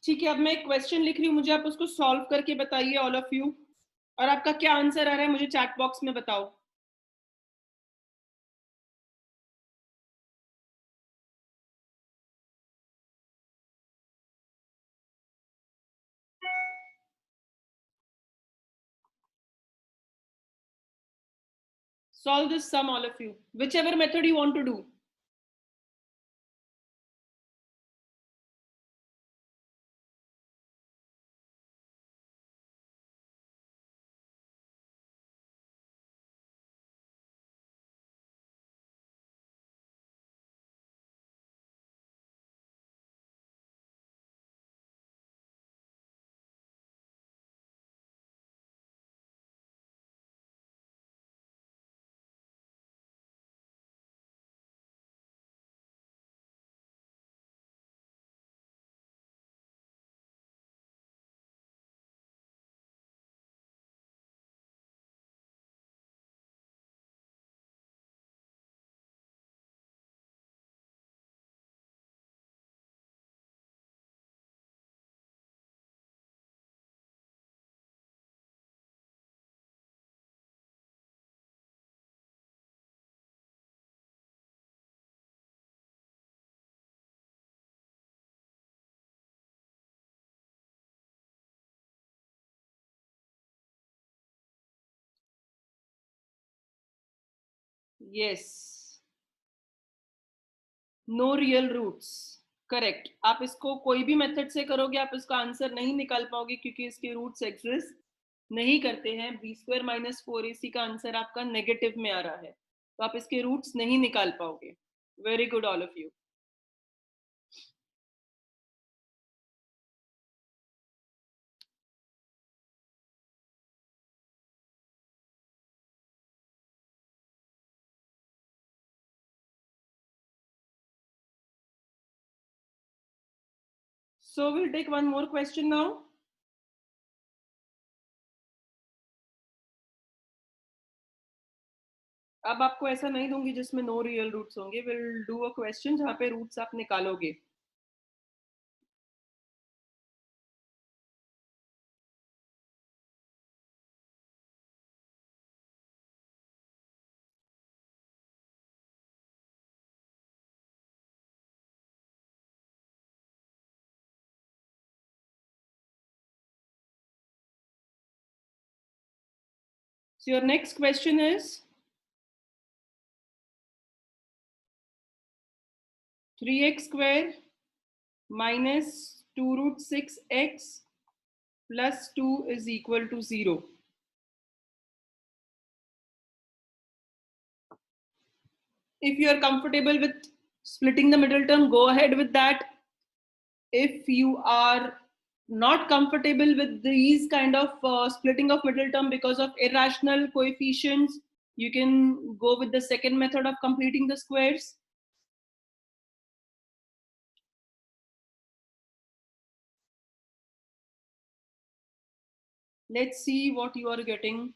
ठीक है अब मैं एक क्वेश्चन लिख रही हूँ, मुझे आप उसको सॉल्व करके बताइए ऑल ऑफ यू, और आपका क्या आंसर आ रहा है मुझे चैट बॉक्स में बताओ. Solve this sum all of you, whichever method you want to do. Yes. No real roots. Correct. आप इसको कोई भी मेथड से करोगे आप इसका आंसर नहीं निकाल पाओगे क्योंकि इसके रूट्स एग्जिस्ट नहीं करते हैं. b² - 4ac का आंसर आपका नेगेटिव में आ रहा है तो आप इसके रूट्स नहीं निकाल पाओगे. Very good all of you. So we'll take one more question now. अब आपको ऐसा नहीं दूंगी जिसमें नो रियल रूट्स होंगे. विल डू अ क्वेश्चन जहां पे रूट्स आप निकालोगे. So your next question is 3x square minus 2 root 6x plus 2 is equal to 0. If you are comfortable with splitting the middle term, go ahead with that. If you are not comfortable with these kind of splitting of middle term because of irrational coefficients, you can go with the second method of completing the squares. Let's see what you are getting.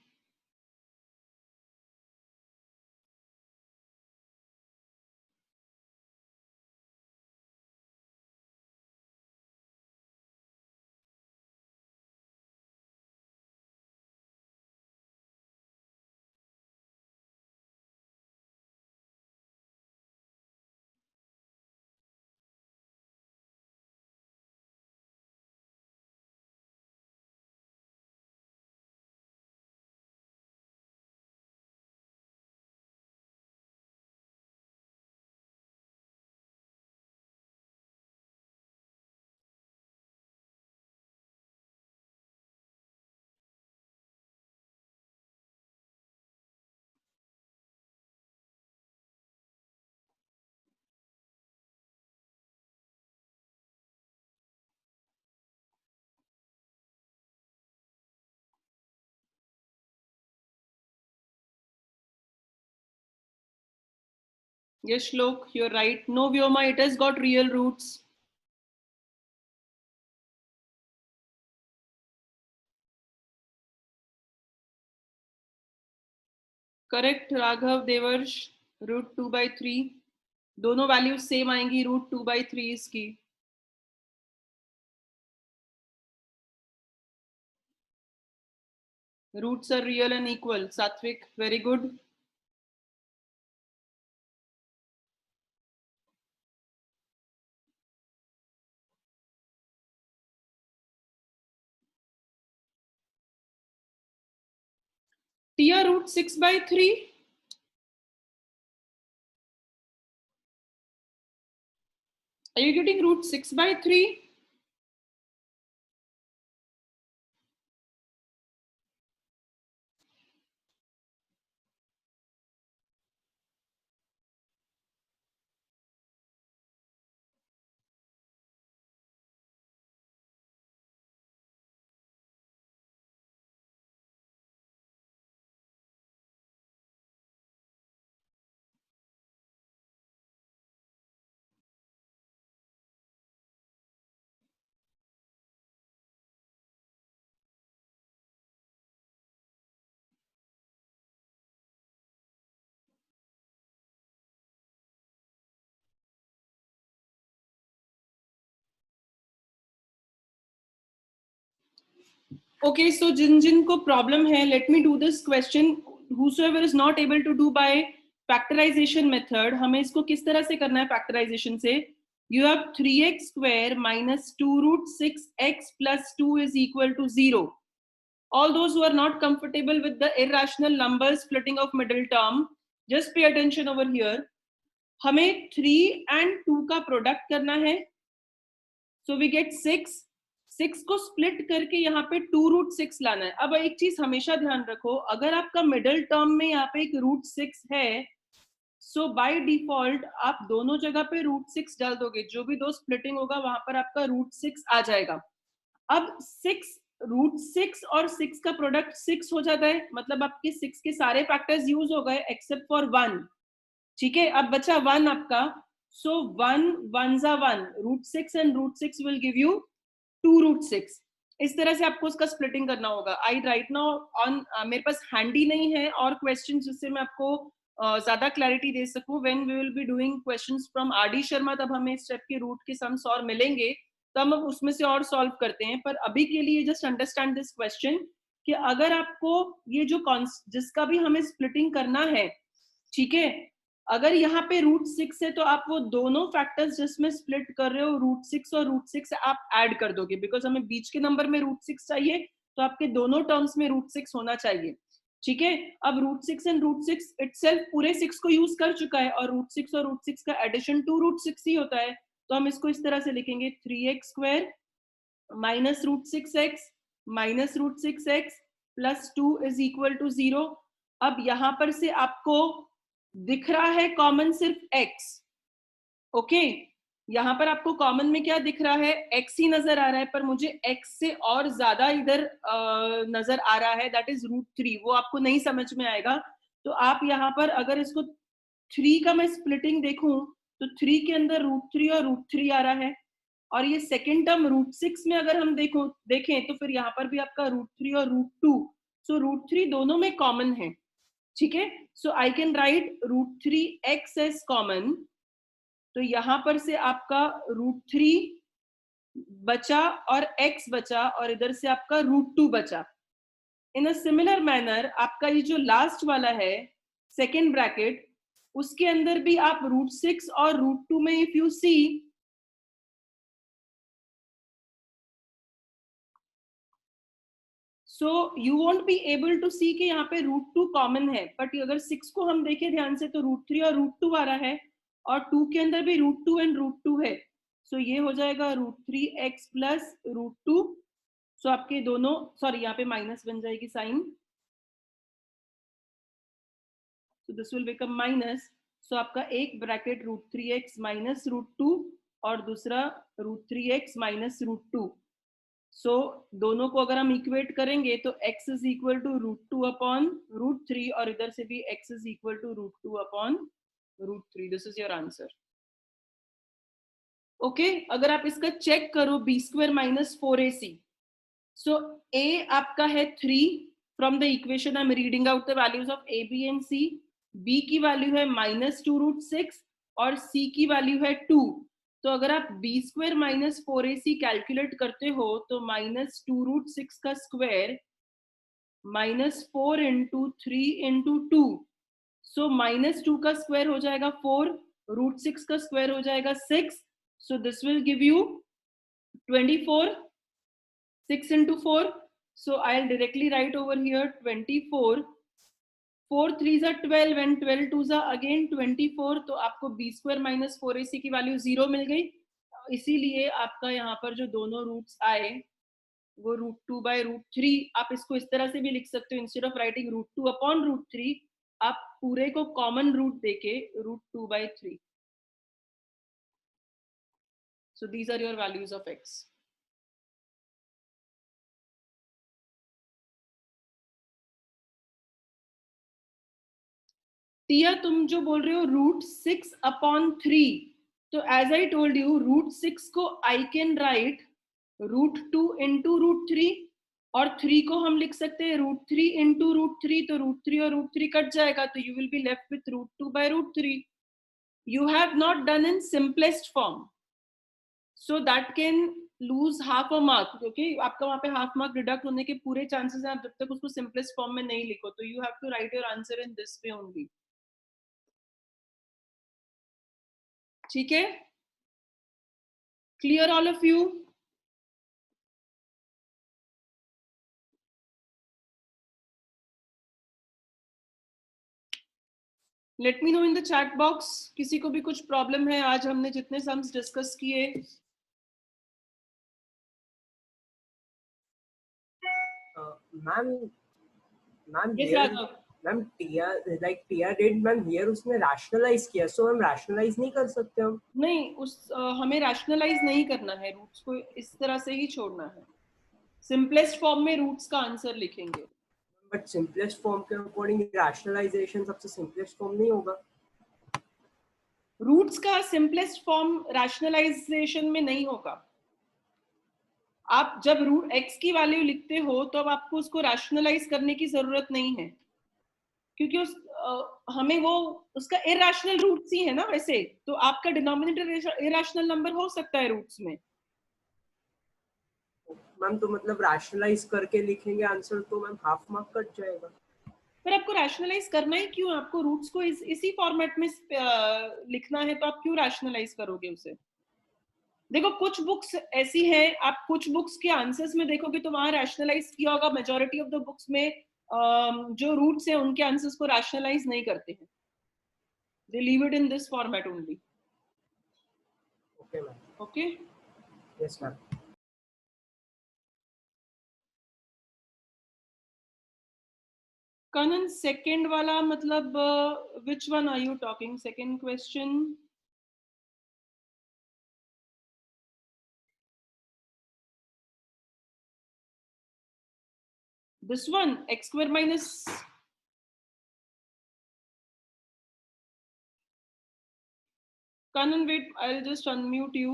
Yes, Shlok, you're right. No, Vyoma, it has got real roots. Correct Raghav Devarsh. √2/3 दोनों values same आएंगी. √2/3 इसकी. Roots are real and equal. Satvik, very good. Tia, √6/3. Are you getting √6/3? Okay, so जिन को problem है, let me do this question. Whosoever is not able to do by factorization method, हमें इसको किस तरह से करना है factorization से? You have 3x square minus 2 √6x plus 2 is equal to 0. All those who are not comfortable with the irrational numbers splitting of middle term, just pay attention over here. हमें 3 and 2 का product करना है. So we get 6. 6 को split करके यहाँ पे 2 √6 लाना है. अब एक चीज हमेशा ध्यान रखो, अगर आपका मिडिल टर्म में यहाँ पे एक √6 है, सो बाय डिफॉल्ट आप दोनों जगह पे √6 डाल दोगे. जो भी दो स्प्लिटिंग होगा वहां पर आपका √6 आ जाएगा. अब 6 √6 और 6 का प्रोडक्ट 6 हो जाता है, मतलब आपके 6 के सारे फैक्टर्स यूज हो गए एक्सेप्ट फॉर 1. ठीक है, अब बचा 1 आपका. So 1 1s are 1, √6 and √6 will give you 2√6. इस तरह से आपको उसका स्प्लिटिंग करना होगा. आई राइट नाउ ऑन मेरे पास हैंडी नहीं है और क्वेश्चन जिससे मैं आपको ज्यादा क्लैरिटी दे सकूं. When we will be doing questions from RD Sharma, तब हमें इस स्टेप के रूट के सम्स और मिलेंगे, तब हम उसमें से और सॉल्व करते हैं. पर अभी के लिए जस्ट अंडरस्टैंड दिस क्वेश्चन कि अगर आपको ये जो जिसका भी हमें स्प्लिटिंग करना है, ठीक है, अगर यहाँ पे √6 है तो आप वो दोनों फैक्टर्स जिसमें स्प्लिट कर रहे हो √6 और √6 आप ऐड कर दोगे, बिकॉज हमें बीच के नंबर में √6 चाहिए, तो आपके दोनों टर्म्स में √6 होना चाहिए. ठीक है, अब √6 एंड √6 इटसेल्फ पूरे 6 को यूज कर चुका है और √6 और √6 का एडिशन 2√6 ही होता है. तो हम इसको इस तरह से लिखेंगे 3x² minus √6x minus √6x plus 2 is equal to 0. अब यहां पर से आपको दिख रहा है कॉमन सिर्फ x. ओके, यहां पर आपको कॉमन में क्या दिख रहा है, x ही नजर आ रहा है, पर मुझे x से और ज्यादा इधर नजर आ रहा है, दैट इज √3. वो आपको नहीं समझ में आएगा. तो आप यहाँ पर अगर इसको 3 का मैं स्प्लिटिंग देखूं तो 3 के अंदर √3 और √3 आ रहा है, और ये सेकेंड टर्म √6 में अगर हम देखें तो फिर यहाँ पर भी आपका √3 और √2. सो √3 दोनों में कॉमन है. ठीक है, so I can write √3x as common. तो यहां पर से आपका √3 बचा और x बचा और इधर से आपका √2 बचा. इन अ सिमिलर मैनर आपका ये जो लास्ट वाला है सेकेंड ब्रैकेट, उसके अंदर भी आप √6 और √2 में if you see, so you won't be able to see कि यहाँ पे √2 कॉमन है. बट अगर 6 को हम देखें ध्यान से तो √3 और √2 आ रहा है और 2 के अंदर भी √2 एंड √2 है. सो ये हो जाएगा √3x प्लस √2. सो आपके दोनों, सॉरी यहाँ पे माइनस बन जाएगी sign, so this will become minus. So आपका एक ब्रैकेट √3x माइनस √2 और दूसरा √3x माइनस √2. सो दोनों को अगर हम इक्वेट करेंगे तो x is equal to √2 upon √3 और इधर से भी x is equal to √2 upon √3. This is your answer. Okay, अगर आप इसका चेक करो b² minus 4ac, so a आपका है 3 from the equation I am reading out the values of a, b and c. b की value है -2√6 और c की वैल्यू है 2. तो अगर आप b² माइनस 4ac कैलकुलेट करते हो तो -2√6 का स्क्वायर -4 इंटू 3 इंटू 2. सो -2 का स्क्वायर हो जाएगा 4, √6 का स्क्वायर हो जाएगा 6. सो this will give you 24. 6 into 4, so I'll directly write over here 24. 4 3s are 12 and 12 2s are again 24. तो आपको b² माइनस 4ac की वैल्यू 0 मिल गई. इसीलिए आपका यहाँ पर जो दोनों रूट्स आए वो √2 by √3. आप इसको इस तरह से भी लिख सकते हो, इंस्टेड ऑफ राइटिंग √2 अपॉन √3 आप पूरे को कॉमन रूट देके √2 by 3. So these are your values of x. टिया तुम जो बोल रहे हो √6 अपॉन 3, तो एज आई टोल्ड यू √6 को आई कैन राइट √2 इंटू √3 और 3 को हम लिख सकते हैं √3 इंटू √3. तो √3 और √3 कट जाएगा तो you will be left with √2 by √3. You have not done in simplest form, so that can lose half a mark, क्योंकि आपका वहां पे हाफ मार्क डिडक्ट होने के पूरे चांसेस हैं आप जब तक उसको सिंपलेस्ट फॉर्म में नहीं लिखो. तो you have to write your answer in this way only. ठीक है, clear all of you? Let me know in the chat box किसी को भी कुछ प्रॉब्लम है. आज हमने जितने सम्स डिस्कस किए, मैम ये ma'am Tiya did ma'am here उसने रैशनलाइज किया, सो हम रैशनलाइज नहीं कर सकते हम? नहीं, हमें रैशनलाइज नहीं करना है, रूट्स को इस तरह से ही छोड़ना है. सिंपलेस्ट फॉर्म में रूट्स का आंसर लिखेंगे. बट सिंपलेस्ट फॉर्म के अकॉर्डिंग रैशनलाइजेशन सबसे सिंपलेस्ट फॉर्म नहीं होगा? रूट्स का सिंपलेस्ट फॉर्म रैशनलाइजेशन में नहीं होगा। आप जब रूट एक्स की वैल्यू लिखते हो तो अब आपको उसको रैशनलाइज करने की जरूरत नहीं है, क्योंकि हमें वो उसका इरैशनल रूट्स ही है ना वैसे, तो आपका डिनोमिनेटर इरैशनल नंबर हो सकता है रूट्स में। मैम तो मतलब रैशनलाइज करके लिखेंगे आंसर तो मैम हाफ मार्क कट जाएगा। पर आपको रैशनलाइज करना ही क्यों? आपको रूट्स को इसी फॉर्मेट में लिखना है, तो आप क्यों रैशनलाइज करोगे उसे? देखो कुछ बुक्स ऐसी हैं, आप कुछ बुक्स के आंसर्स में देखोगे तो वहां रैशनलाइज किया होगा। मेजॉरिटी ऑफ द बुक्स में जो रूट्स हैं उनके आंसर्स को रैशनलाइज नहीं करते हैं, they leave it in this format only. Okay ma'am. Okay, yes ma'am. Kanan, second वाला मतलब which one are you talking? Second question. This one, x square minus. Kanan, wait, I'll just unmute you.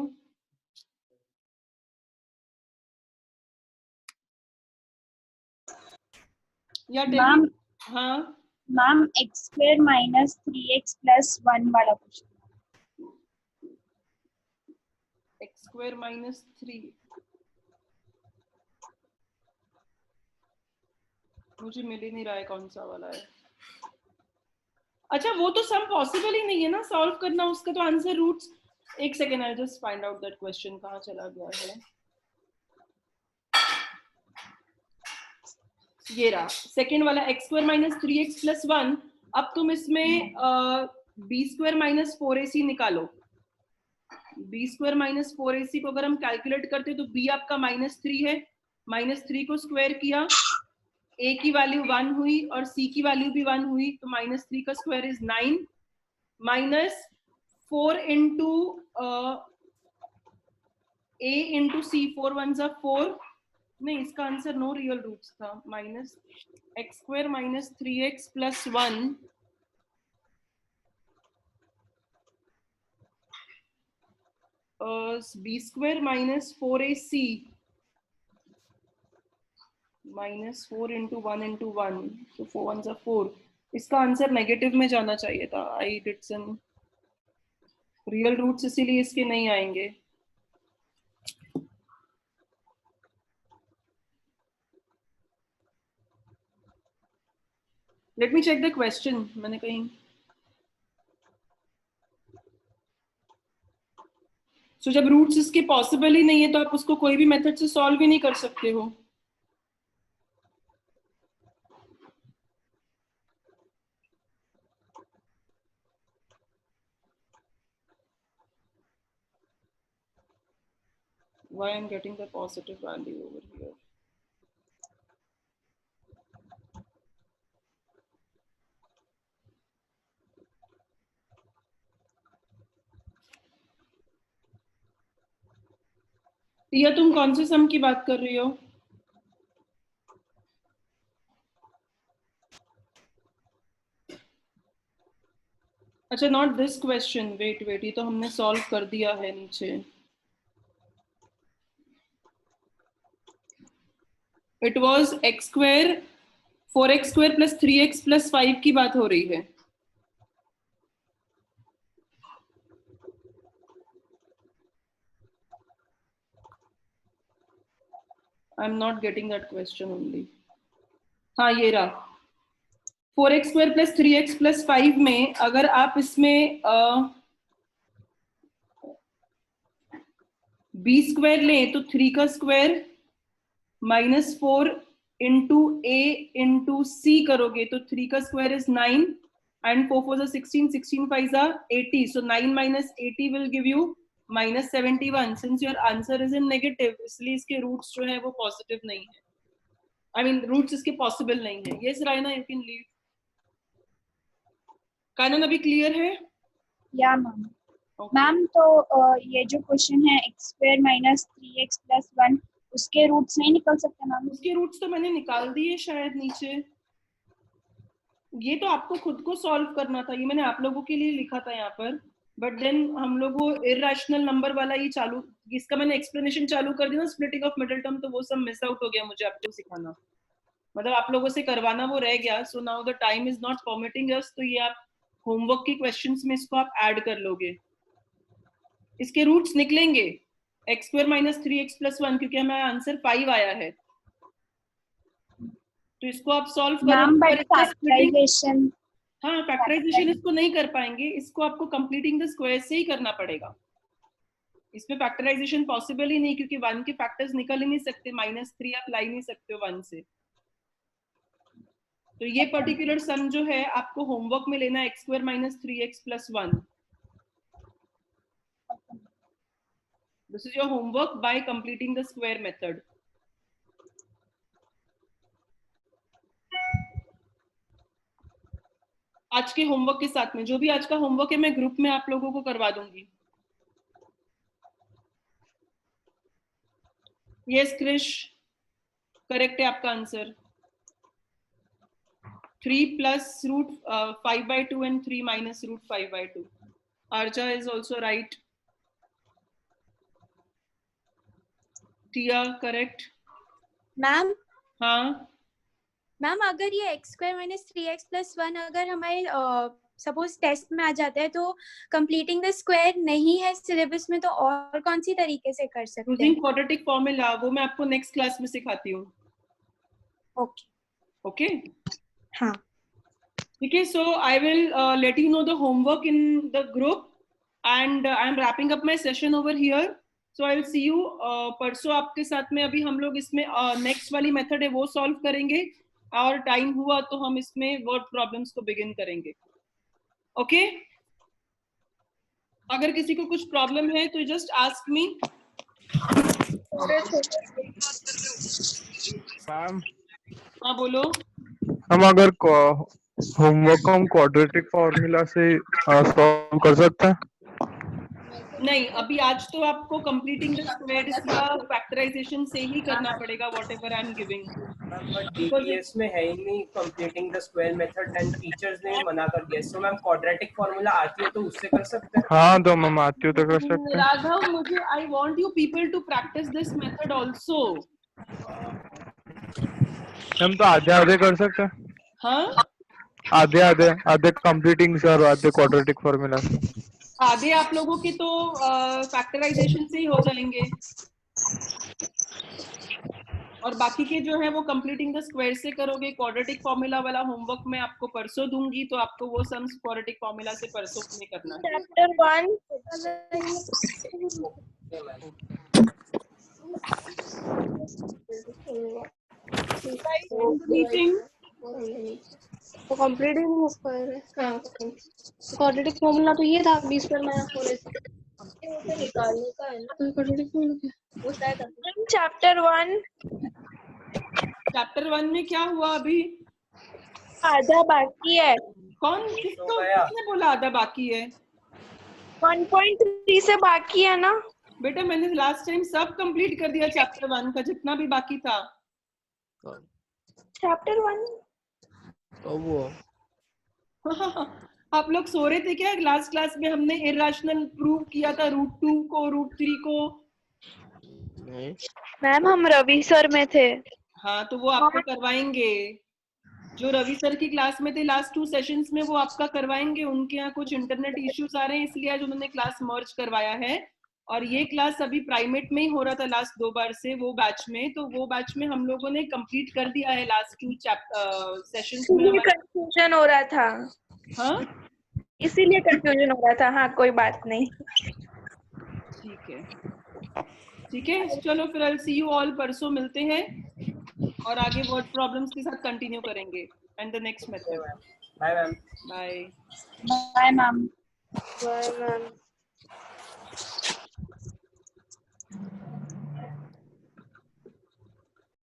Yeah, tell me. हाँ. Ma'am x square minus 3x plus 1 वाला question. X square minus 3. मुझे मिल ही नहीं रहा है कौन सा वाला है। अच्छा, वो तो सम पॉसिबल ही नहीं है ना सॉल्व करना, उसका तो आंसर रूट्स। एक second, I just find out that question कहाँ चला गया है। ये रहा सेकेंड वाला, x square minus 3x plus 1। अब तुम इसमें b स्क्वायर माइनस 4ac निकालो। b स्क्वायर माइनस 4ac को अगर हम कैलकुलेट करते तो b आपका -3 है, -3 को स्क्वायर किया, a की वैल्यू 1 हुई और c की वैल्यू भी 1 हुई, तो -3 का square is 9, -4 into a into c, 4 1 जा 4। नहीं, इसका आंसर नो रियल रूट्स था। Minus x square minus 3x plus 1 b square minus 4ac minus 4 into 1 into 1, तो 4 1 जा 4। इसका आंसर नेगेटिव में जाना चाहिए था। I did some real roots, इसीलिए इसके नहीं आएंगे। Let me check the question. मैंने कहीं तो जब रूट्स इसके पॉसिबल ही नहीं है तो आप उसको कोई भी मेथड से सॉल्व ही नहीं कर सकते हो। Why I'm getting the positive value over here? या तुम कौन से सम की बात कर रही हो? अच्छा, not this question. Wait wait, ये तो हमने सॉल्व कर दिया है नीचे। It was x square 4x square plus 3x plus 5 की बात हो रही है। I am not getting that question only. हाँ, ये रहा 4x square plus 3x plus 5 में अगर आप इसमें b स्क्वायर लें तो 3 का square -4 into a into c करोगे तो 3 का square is 9 and 4 4 16, 16 5 80, so 9 minus 80 will give you -71। since your answer is in negative, इसलिए इसके रूट्स जो है वो पॉजिटिव नहीं है। आई मीन रूट्स इसके पॉसिबल नहीं है। Yes Raina, you can leave. Kanan अभी क्लियर है? या मैम। मैम तो ये जो क्वेश्चन है x square minus 3x plus 1, उसके रूट्स नहीं निकल सकते मैम? उसके रूट्स तो मैंने निकाल दिए शायद नीचे। ये तो आपको खुद को सॉल्व करना था, ये मैंने आप लोगों के लिए लिखा था यहाँ पर। बट देन हम लोग वो इरेशनल नंबर वाला ही चालू, इसका मैंने एक्सप्लेनेशन चालू कर दिया ना, स्प्लिटिंग ऑफ मिडिल टर्म, तो वो सब मिस आउट हो गया मुझे आपको सिखाना, मतलब आप लोगों से करवाना वो रह गया. So now the time is not permitting us, तो ये आप होमवर्क की क्वेश्चंस में इसको आप ऐड कर लोगे. इसके रूट्स निकलेंगे x square minus 3x plus 1, क्योंकि हमारा आंसर 5 आया है. तो इसको आप सॉल्व मैम करोगे. बट फैक्टराइजेशन, हाँ, फैक्टराइजेशन इसको नहीं कर पाएंगे, इसको आपको कंप्लीटिंग द स्क्वायर से ही करना पड़ेगा. इसमें फैक्टराइजेशन पॉसिबल ही नहीं, क्योंकि 1 के फैक्टर्स निकल ही नहीं सकते, -3 आप ला ही नहीं सकते हो 1 से. तो ये पर्टिकुलर सम जो है आपको होमवर्क में लेना है, x square minus 3x plus 1. This is your homework bye completing the square method. आज के होमवर्क के साथ में, जो भी आज का होमवर्क है मैं ग्रुप में आप लोगों को करवा दूंगी. यस क्रिश, करेक्ट है आपका answer. 3 plus root 5/2 and 3 minus root 5/2. Arja is also right. Tia, correct. Ma'am हाँ, मैम अगर ये x square minus 3x plus 1 अगर हमारे सपोज टेस्ट में आ जाता है, तो कंप्लीटिंग द स्क्वायर नहीं है सिलेबस में, तो और कौन सी तरीके से कर सकते यूजिंग हैं? क्वाड्रेटिक फॉर्मूला, वो मैं आपको नेक्स्ट क्लास में सिखाती हूँ. ओके. ओके, हाँ. ठीक है. So I will let you know the homework in the group, and I am wrapping up my session over here. So I will see you परसों आपके साथ में. अभी हम लोग इसमें नेक्स्ट वाली मेथड है वो सॉल्व करेंगे, और टाइम हुआ तो हम इसमें वर्ड प्रॉब्लम्स को बिगिन करेंगे. ओके, अगर किसी को कुछ प्रॉब्लम है तो जस्ट आस्क मी. मैम हाँ बोलो. हम अगर होमवर्क को हम क्वाड्रेटिक फॉर्मूला से सॉल्व कर सकते हैं? नहीं, अभी आज तो आपको कंप्लीटिंग द स्क्वायर या फैक्टराइजेशन से ही करना पड़ेगा, whatever I am giving. But DTS में है ही नहीं completing the square method, and teachers ने मना कर दिया. सो मैम क्वाड्रेटिक फॉर्मूला आती है तो उससे कर सकते हैं. हाँ तो मैम आती हो तो कर सकते हैं. राघव, मुझे I want you people to practice this method also. हम तो आधे आधे कर सकते हैं. हाँ, आधे आधे आधे कंप्लीटिंग से और आधे क्वाड्रेटिक फॉर्मूला से. आधे आप लोगों के तो फैक्टराइजेशन से ही हो जाएंगे, और बाकी के जो है वो कंप्लीटिंग द स्क्वायर से करोगे. क्वाड्रेटिक फॉर्मूला वाला होमवर्क मैं आपको परसों दूंगी, तो आपको वो सम्स क्वाड्रेटिक फॉर्मूला से परसों में करना है. मीटिंग तो कंप्लीटिंग स्क्वायर है. हाँ, क्वाड्रेटिक फॉर्मूला तो ये था 20 पर माइनस 4 निकालने का है ना. क्वाड्रेटिक फॉर्मूला वो शायद चैप्टर 1 में क्या हुआ अभी? आधा बाकी है. किसने बोला आधा बाकी है? 1.3 से बाकी है ना बेटा, मैंने लास्ट टाइम सब कंप्लीट कर दिया चैप्टर 1 का, जितना भी बाकी था. चैप्टर 1. आप लोग सो रहे थे क्या? लास्ट क्लास में हमने इरेशनल प्रूव किया था, √2 को, √3 को. मैम हम रवि सर में थे. हाँ, तो वो आपको करवाएंगे. जो रवि सर की क्लास में थे लास्ट 2 सेशंस में, वो आपका करवाएंगे. उनके यहाँ कुछ इंटरनेट इश्यूज आ रहे हैं, इसलिए आज उन्होंने क्लास मर्ज करवाया है. और ये क्लास अभी प्राइमेट में ही हो रहा था लास्ट 2 बार से, वो बैच में. तो वो बैच में हम लोगों ने कंप्लीट कर दिया है लास्ट 2 सेशंस में. कंफ्यूजन हो रहा था. हाँ, इसीलिए कंफ्यूजन हो रहा था. हाँ, कोई बात नहीं. ठीक है, ठीक है. चलो फिर आई सी यू ऑल, परसों मिलते हैं और आगे वर्ड प्रॉब्लम्स के साथ कंटिन्यू करेंगे. And the next method. Bye ma'am. Bye. Bye ma'am. Bye ma'am.